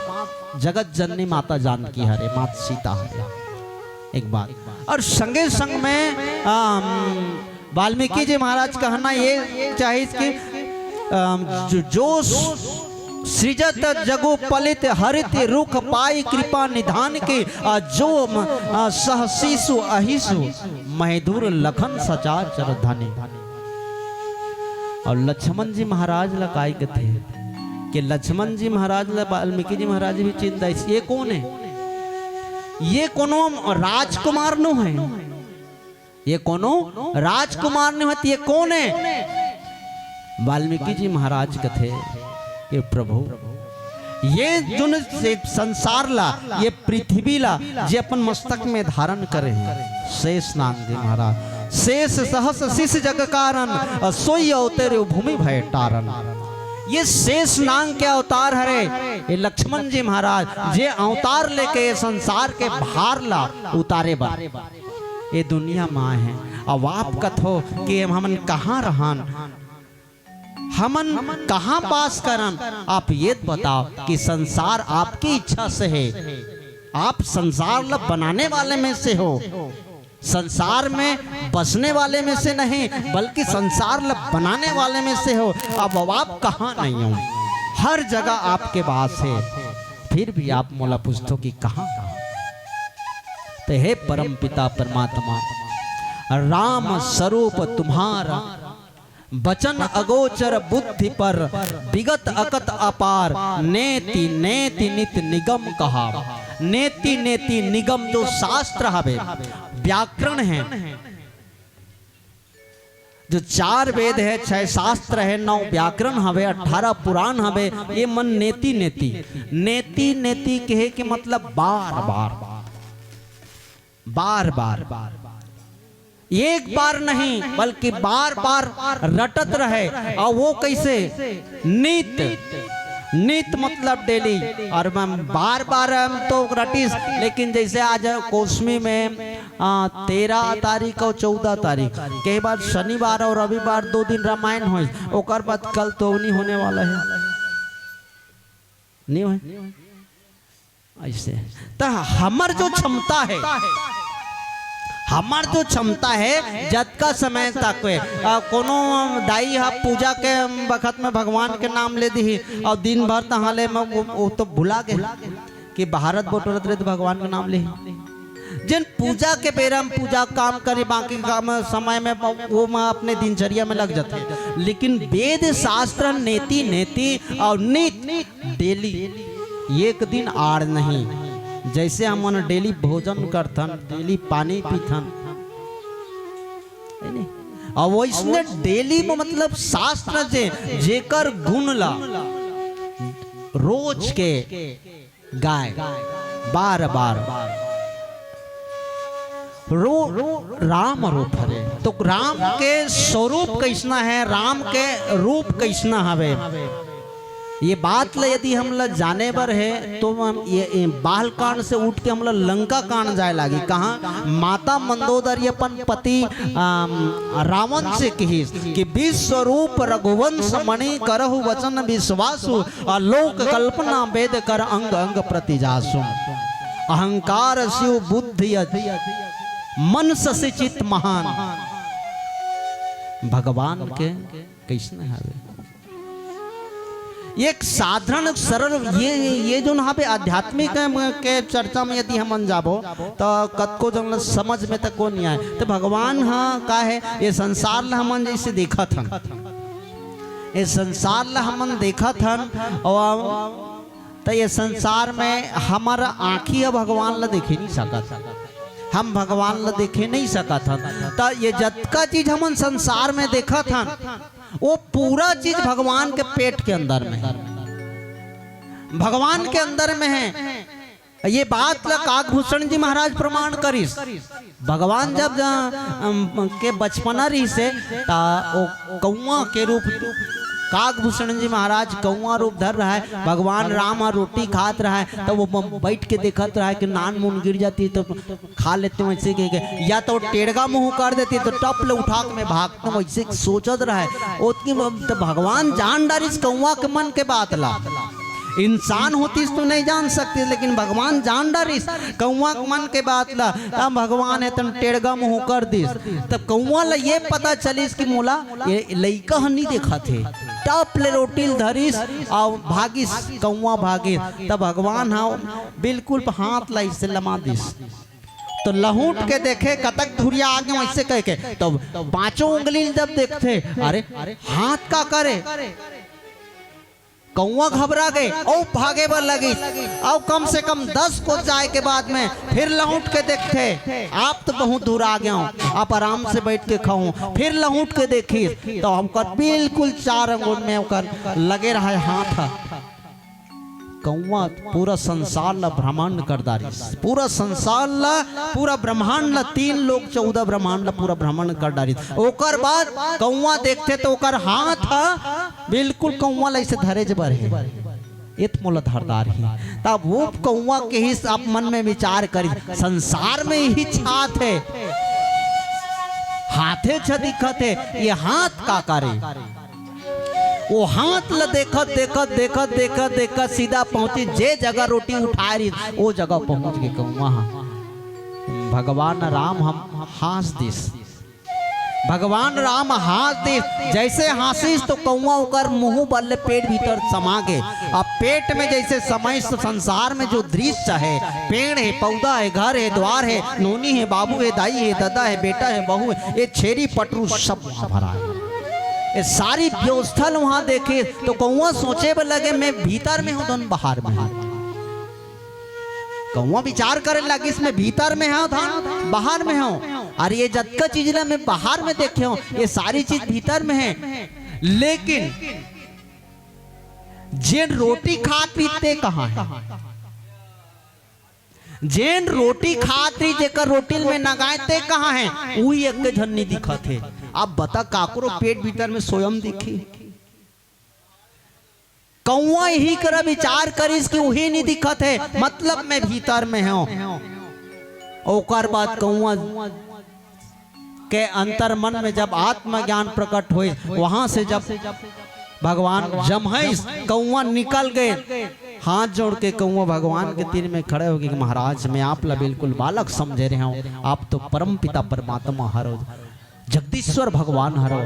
Speaker 4: जगत जननी माता जानकी हरे, माता सीता हरे। एक बात और संगे संग में वाल्मीकि जी महाराज कहना ये चाहिए कि जो सृजत जगो पलित हरित रुख पाई कृपा निधान के जो सह शिशु अहिसु महधुर लखन सचार चरधानी। और लक्ष्मण जी महाराज लकाई के थे कि लक्ष्मण जी महाराज वाल्मीकि जी महाराज भी चिंता, ये कौन है? ये कोनो राजकुमार नो है, ये कोनो राजकुमार नहीं होती, ये कौन है? वाल्मीकि जी महाराज कथे कि प्रभु ये जो संसार ला, ये पृथ्वी ला जे अपन मस्तक में धारण करे हैं शेष नाग जी महाराज। शेष सहस शिष जग कारण सोई अवतरे भूमि भय टारन। ये शेष नाग के अवतार हरे ये लक्ष्मण जी महाराज जे अवतार लेके ये संसार के भार ला उतारे बा ये दुनिया माँ है। अब आप कथो कि हमन कहाँ रहन, हमन कहाँ पास करन? आप ये बताओ कि संसार आपकी इच्छा से है, आप संसार ला बनाने वाले में से हो, संसार में बसने वाले में से नहीं बल्कि संसार ला बनाने वाले में से हो। अब आप कहाँ नहीं हो, हर जगह आपके पास है, फिर भी आप मोला पूछते कि कहाँ? तो हे परम पिता परमात्मा, राम स्वरूप तुम्हारा बचन अगोचर बुद्धि पर विगत अकत अपार नेति नेति नित निगम कहा। नेति नेति निगम जो शास्त्र हवे व्याकरण है, जो 4 वेद है, 6 शास्त्र है, 9 व्याकरण हवे, 18 पुराण हवे, ये मन नेति नेति नेति नेति कहे के मतलब बार बार बार बार बार, एक बार नहीं बल्कि बार बार रटत रहे। और वो कैसे? नित, नित मतलब डेली, और बार बार हम तो रटीस, लेकिन जैसे आज कोसमी में 13 तारीख और 14 तारीख के बाद शनिवार और रविवार 2 दिन रामायण हो, ओकर बाद कल तो नहीं होने वाला है, नहीं हो ऐसे। तो हमार जो क्षमता है, हमार जो क्षमता है जत का समय तक कोनो दाई हा पूजा के वक्त में भगवान के नाम ले दी और दिन भर तहाले में वो तो भुला गए कि भारत बोटरत रहे तो भगवान का नाम ले। जिन पूजा के बेरा में पूजा काम करे, बाकी काम समय में वो अपने दिनचर्या में लग जाते, लेकिन वेद शास्त्र नेति नेति और नित डेली, एक दिन आड़ नहीं। जैसे हम डेली भोजन करथन, डेली पानी पीथन, और वैसे डेली में मतलब शास्त्र से जेकर गुण ला रोज के गाय बार बार राम रूप हरे। तो राम के स्वरूप कैसना है, राम के रूप कैसना हवे, ये बात ला यदि हम ला जाने बर है तो हम ये बाल कांड से उठ के हम ला लंका कांड जाए लागी। कहाँ? माता मंदोदरी अपन पति रावण से कही कि विश्वरूप रघुवंश मणि करहु वचन विश्वासु लोक कल्पना वेद कर अंग अंग प्रतिजासु। अहंकार शिव बुद्धि मन से चित महान। भगवान के कैसने हवे एक साधारण सरल ये जो यहाँ पे आध्यात्मिक के चर्चा में यदि हम जाबो तो कतको जन समझ में तक को नहीं आए। तो भगवान हाँ का है, ये संसार ला हमन जैसे देखा था, ये संसार ला हमन देखा था, और तो ये संसार में हमारा आँखी भगवान ला देखे नहीं सका था, हम भगवान ला देखे नहीं सका था। तो ये जतका चीज हमन संसार में देखा था वो पूरा चीज भगवान के पेट के अंदर में है, भगवान के अंदर में है। ये बात ला काकभूषण जी महाराज प्रमाण करिस। भगवान जब के बचपना रही से कौआ के रूप काकभूषण जी महाराज कौआ रूप धर रहा है, भगवान राम रोटी खात रहा है, तो वो बैठ के देखत रहा है कि नान मुन गिर जाती तो खा लेते वैसे के, या तो टेढ़गा मुंह कर देती तो टप ले उठा के मैं भागता वैसे सोचत रहा है। तो भगवान जान डारिस कौआ के मन के बात ला, इंसान होती तो नहीं जान सकती, लेकिन भगवान जान डारिस कौआ के मन के बात ला। अब भगवान है तुम टेढ़गा मुंह कर दिस, तब कौआ ला ये पता चलिस कि मोला ये लइका नहीं देखा थे, टप ले रोटी धरिस और भागिस, कौआ भागिस। तब भगवान हाँ बिल्कुल हाथ ला इससे लमा दिस, तो लहूट के देखे कतक धुरिया आगे वैसे कह के, तो पांचों उंगली जब देखते अरे हाथ का करे, कौआ घबरा गए और भागे बर लगी। और कम से कम 10 को जाए के बाद में फिर लौट के देखते, आप तो बहुत दूर आ गया हूँ, आप आराम से बैठ के खाऊं। फिर लौट के देखी तो हमको बिल्कुल 4 अंगुल में लगे रहा है हाथ। कौआ पूरा संसार ला भ्रमण कर दारी, पूरा संसार ला पूरा ब्रह्मांड ला 3 लोग 14 ब्रह्मांड ला पूरा भ्रमण कर डारी। ओकर बाद कौआ देखते तो ओकर हाथ बिल्कुल कौआ ला इसे धरे जबर है, इत मोला धरदार ही। तब वो कौआ के ही आप मन में विचार करी, संसार में ही छात है, हाथे छ दिखत है, ये हाथ का करे। वो हाथ ला देखत देखत देखत देखत देखत सीधा पहुंची जे जगह रोटी उठा रही वो जगह पहुंच गए कौआ। भगवान राम हम हंस दिस, भगवान राम हंस दिस, जैसे हंसिस तो कौआ ओकर मुंह बल्ले पेट भीतर समा गए। अब पेट में जैसे समय संसार में जो दृश्य है, पेड़ है, पौधा है, घर है, द्वार है, नोनी है, बाबू है, दाई है, दादा है, बेटा है, बहू है, ये छेरी पटरू सब वहां भरा है, ये सारी व्यवस्था वहां देखे तो कौआ सोचे पर लगे मैं भीतर में हूं दोनों बाहर में हूं। कौआ विचार करे लगे इसमें भीतर में है था बाहर में हूं, और ये जतका चीज ला मैं बाहर में देखे हूं, ये सारी चीज भीतर में है। लेकिन जेन रोटी खात पीते कहाँ है, जेन रोटी खात रही जेकर रोटी में नगाते कहाँ है, वही एक झन्नी दिखत है। अब बता काकरो पेट भीतर में स्वयं दिखी, कौआ ही कर विचार करिस कि वही नहीं दिखत है, मतलब मैं भीतर में हूं। ओकर बाद कौआ के अंतर मन में जब आत्मज्ञान प्रकट हुए, वहां से जब भगवान जमहैस कौआ निकल गए, हाथ जोड़ के कौआ भगवान के तीर में खड़े हो गए, महाराज मैं आप ला बिल्कुल बालक समझे रहे हूं, आप तो परम पिता परमात्मा हरो, जगदीश्वर भगवान हरो,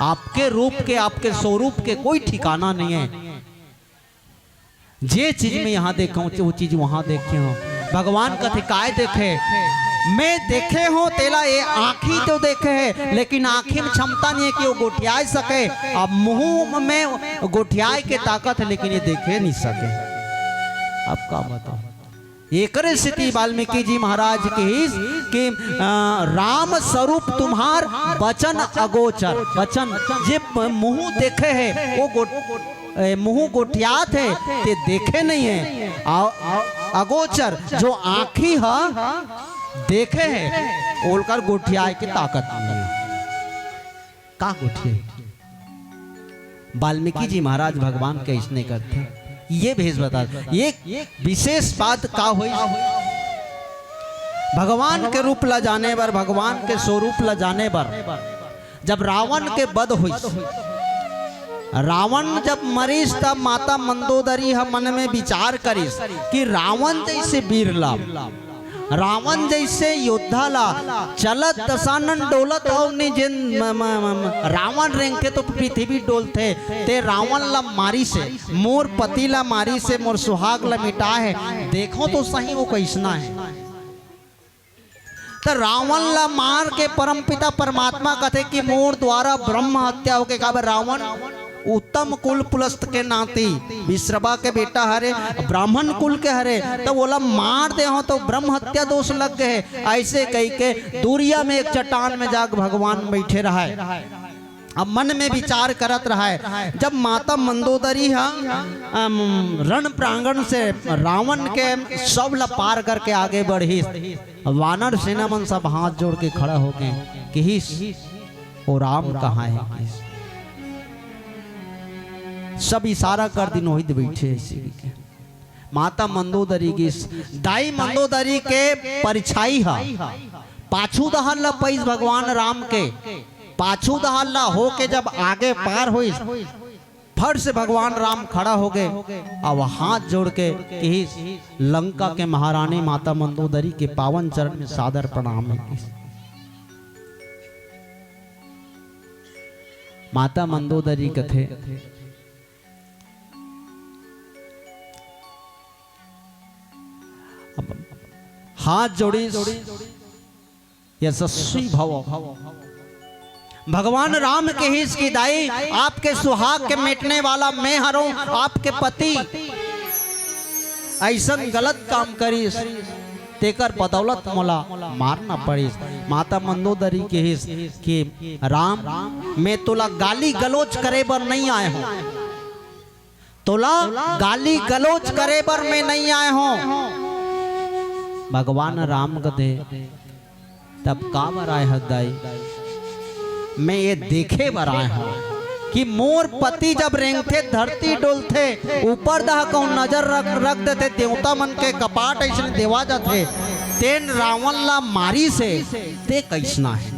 Speaker 4: आपके रूप के आपके स्वरूप के कोई ठिकाना नहीं है। जे चीज में यहाँ देखा हूँ वो चीज वहां देखे हो। भगवान कथे काय देखे, मैं देखे हो तेला ये आँखी तो देखे है, लेकिन आँखी में क्षमता नहीं है कि वो गोठिया सके, अब मुंह में गोठिया के ताकत है लेकिन ये देखे नहीं सके। अब का बताओ, एक स्थिति वाल्मीकि जी महाराज की कि राम स्वरूप तुम्हार बचन अगोचर, बचन जे मुंह देखे है वो मुंह गोठियात है ते देखे नहीं है, अगोचर जो आँखी है देखे है ओलकर गोठिया की ताकत नहीं है। का गोठिया वाल्मीकि जी महाराज भगवान के इसने करते ये भेज बता, ये विशेष बात का हुई, भगवान के रूप ला जाने पर, भगवान के स्वरूप ला जाने पर जब रावण के वध हुई, रावण जब मरीस तब माता मंदोदरी हम मन में विचार करीस कि रावण जैसे वीर ला, रावण जैसे योद्धा ला चलत दशानन डोलत और जिन रावण रेंगे तो पृथ्वी डोलते ते रावण ला मारी से, मोर पति ला मारी से मोर सुहाग ला मिटा है, देखो तो सही वो कैसना है। तो रावण ला मार के परमपिता परमात्मा कहते कि मोर द्वारा ब्रह्म हत्या हो के काबर रावण उत्तम कुल पुलस्त के नाती विश्रवा के बेटा हरे, ब्राह्मण कुल के हरे, तो बोला मार दे हो तो ब्रह्म हत्या दोष लग गए। ऐसे कही के दूरिया में एक चट्टान में जाग भगवान बैठे रहा है, अब मन में विचार करत रहा है। जब माता मंदोदरी रण प्रांगण से रावण के सब ला पार करके आगे बढ़ी, वानर सेना मन सब हाथ जोड़ के खड़ा हो गए कि वो राम कहाँ है। सब इशारा कर दिन वही बैठे ऐसे के माता मंदोदरी की दाई मंदोदरी के परिछाई है पाछू दहल पैस भगवान राम के पाछू दहल्ला हो के जब आगे पार हुई फट से भगवान राम खड़ा हो गए अब हाथ जोड़ के कि लंका के महारानी माता मंदोदरी के पावन चरण में सादर प्रणाम है। माता मंदोदरी कथे हाथ जोड़ी यशस्वी भव भगवान राम के हिस की दाई आपके सुहाग के मिटने वाला मैं हरूं आपके पति ऐसा गलत काम करी तेकर बदौलत मोला मारना पड़ी। माता मंदोदरी के हिस कि राम मैं तोला गाली गलोच करे बर नहीं आए हूं तोला गाली गलोच करे बर मैं नहीं आए हूं। भगवान राम कथे तब का बर आए हदाई मैं ये देखे बर आए हूं कि मोर पति जब रेंगते धरती डोलते ऊपर दह को नजर रख देते देवता मन के कपाट ऐसे देवा जाते तेन रावण ला मारी से ते कैसना है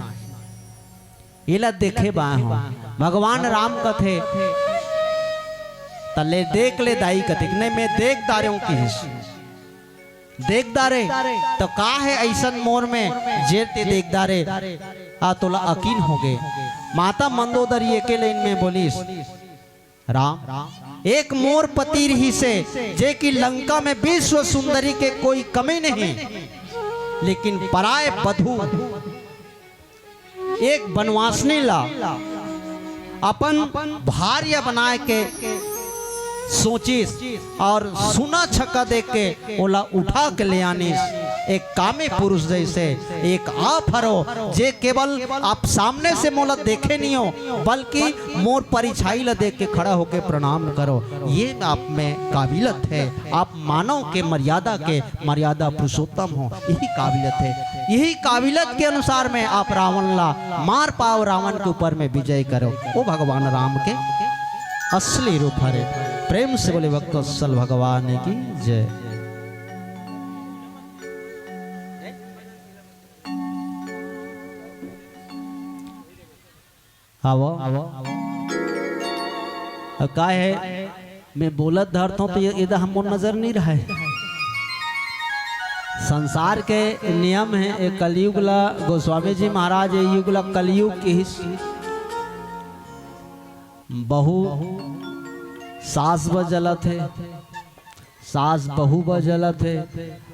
Speaker 4: इला देखे बा हूं। भगवान राम कथे तले देख ले दाई कथे नहीं मैं देख दारे हूं कि देख दारे तो का है ऐसा मोर में जेते देख दारे आ तोला अकीन हो गए। माता मंदोदरी के लाइन में बोलीस राम एक मोर पति रही से जे कि लंका में विश्व सुंदरी के कोई कमी नहीं लेकिन पराय बधू एक बनवासनी ला अपन भार्य बनाए के सोचिस और सुना छक्का देख के ओला उठा के ले आनिस एक कामे पुरुष जैसे एक आप हरो जे केवल आप सामने से मोला देखे नहीं हो बल्कि मोर परिछाई ला देख के खड़ा होके प्रणाम करो ये आप में काबिलियत है। आप मानव के मर्यादा पुरुषोत्तम हो यही काबिलियत है। यही काबिलियत के अनुसार में आप रावण ला मार पाओ रावण के ऊपर में विजय करो। वो भगवान राम के असली रूप हरे। प्रेम से बोले भक्त वत्सल भगवान की जय। आवो का है मैं बोलत धरता हूं तो ये हमको नजर नहीं रहा है। संसार के नियम है एक कलयुग ला गोस्वामी जी महाराज ये युग ला कलयुग की बहु सास ब जलत है सास बहु ब जलत है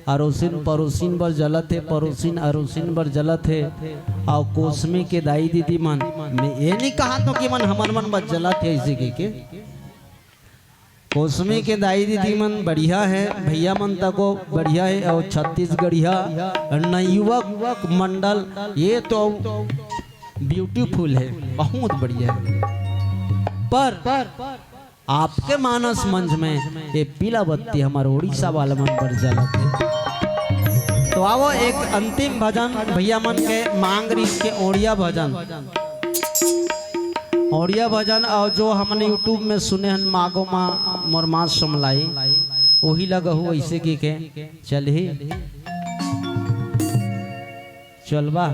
Speaker 4: अरोसिन परोसिन बर जलत है परोसिन अरोसिन बर जलत है और कोसमी के दाई दीदी मन मैं ये नहीं कहा तो कि मन हमन मन बर जलत है इसी के कोसमी के दाई दीदी मन बढ़िया है भैया मन तको बढ़िया है और छत्तीसगढ़िया नवयुवक मंडल ये तो ब्यूटीफुल है बहुत बढ़िया है। पर आपके मानस मंच में ये पीला बत्ती हमारे उड़ीसा वाला मन पर जलत है। तो आओ एक अंतिम भजन भैया मन के मांग रही के ओडिया भजन और जो हमने यूट्यूब में सुने हैं मागो माँ मोरमा समलाई वही लगा हो ऐसे की के चल ही चलबा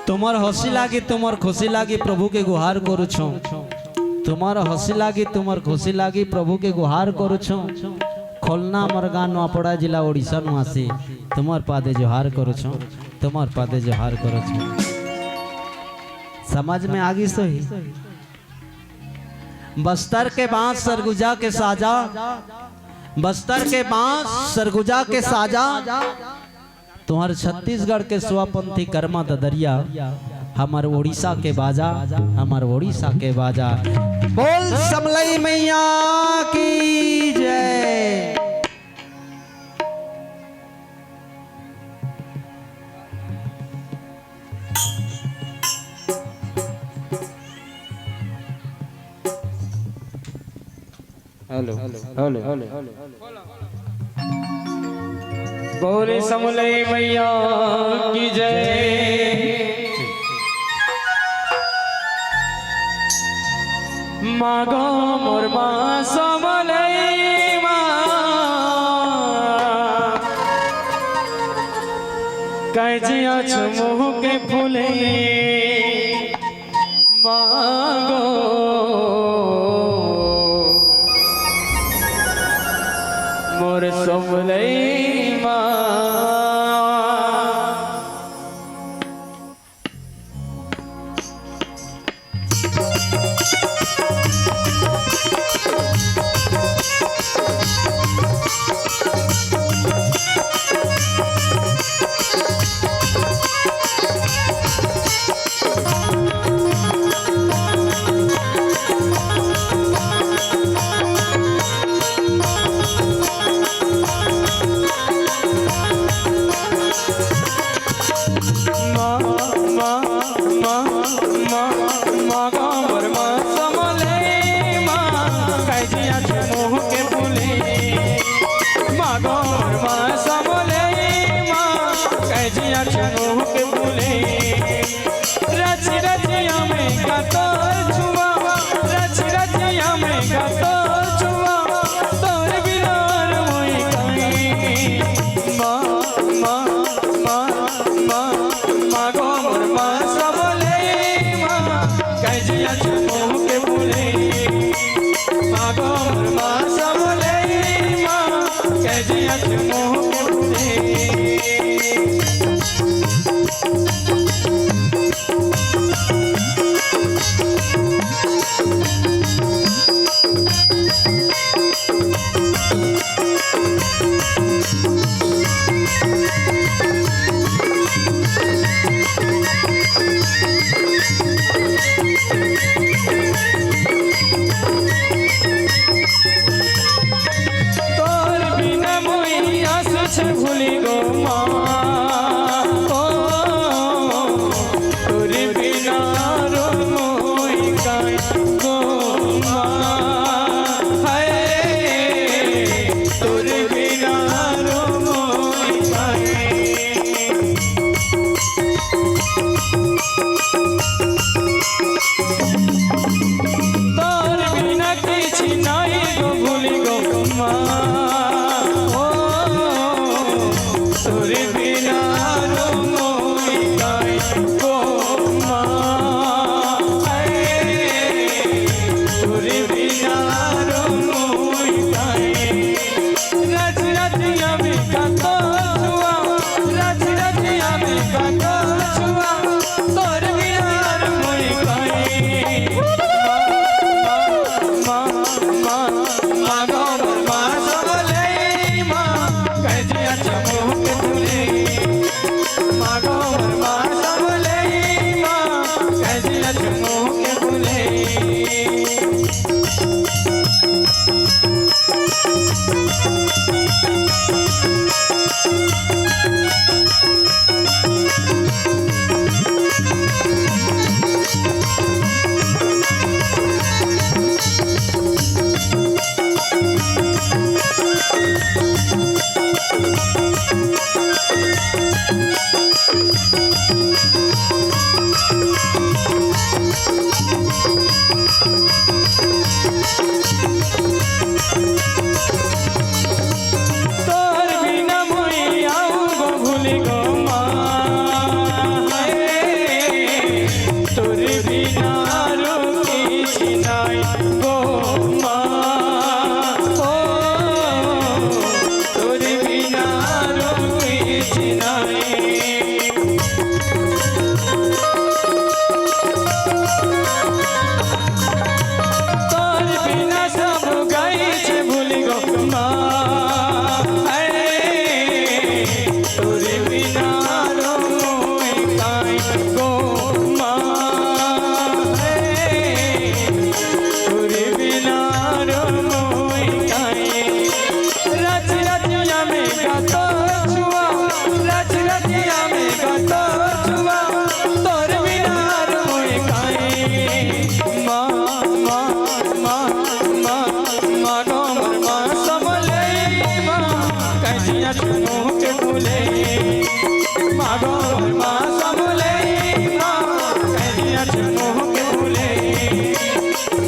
Speaker 4: तुम्हार हंसी लागी तुम्हार खुशी लागी प्रभु के गुहार करू छो तुम्हार हंसी लागी तुम्हार खुशी लागी प्रभु के गुहार करू छो खोलना मरगा नवापड़ा जिला ओडिशा नुआसी तुम्हार पादे जोहार करू छो तुम्हार पादे जोहार करू छो। समझ में आगी सोही बस्तर के बांस सरगुजा के साजा बस्तर के बांस सरगुजा के साजा तुम्हार छत्तीसगढ़ के स्वपंथी कर्मा ददरिया हमार ओडिशा के बाजा हमार ओडिशा के बाजा। बोल समलई मैया की जय।
Speaker 1: हेलो हेलो हेलो बोले समलई मैया की जय। मागो मोर मा समलई मा कैजिया छमुह के फूले मागो मोर समलई मा भूली गो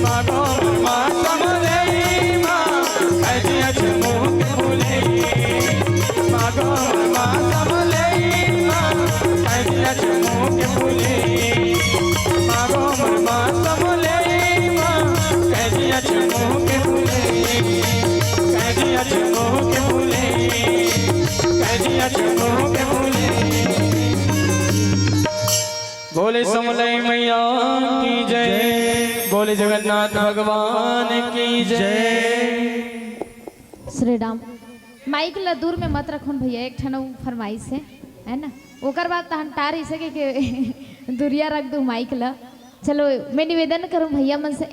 Speaker 5: मागो
Speaker 1: बोले समलई मैया की जय, बोले जगन्नाथ भगवान की जय।
Speaker 5: श्री राम। माइक ला दूर में मत रखो भैया, एक ठन फरमाइश है ना, ओकर बाद तो हम टार ही सके के दूरिया रख दू माइक ला। चलो मैं निवेदन करूं भैया मन से।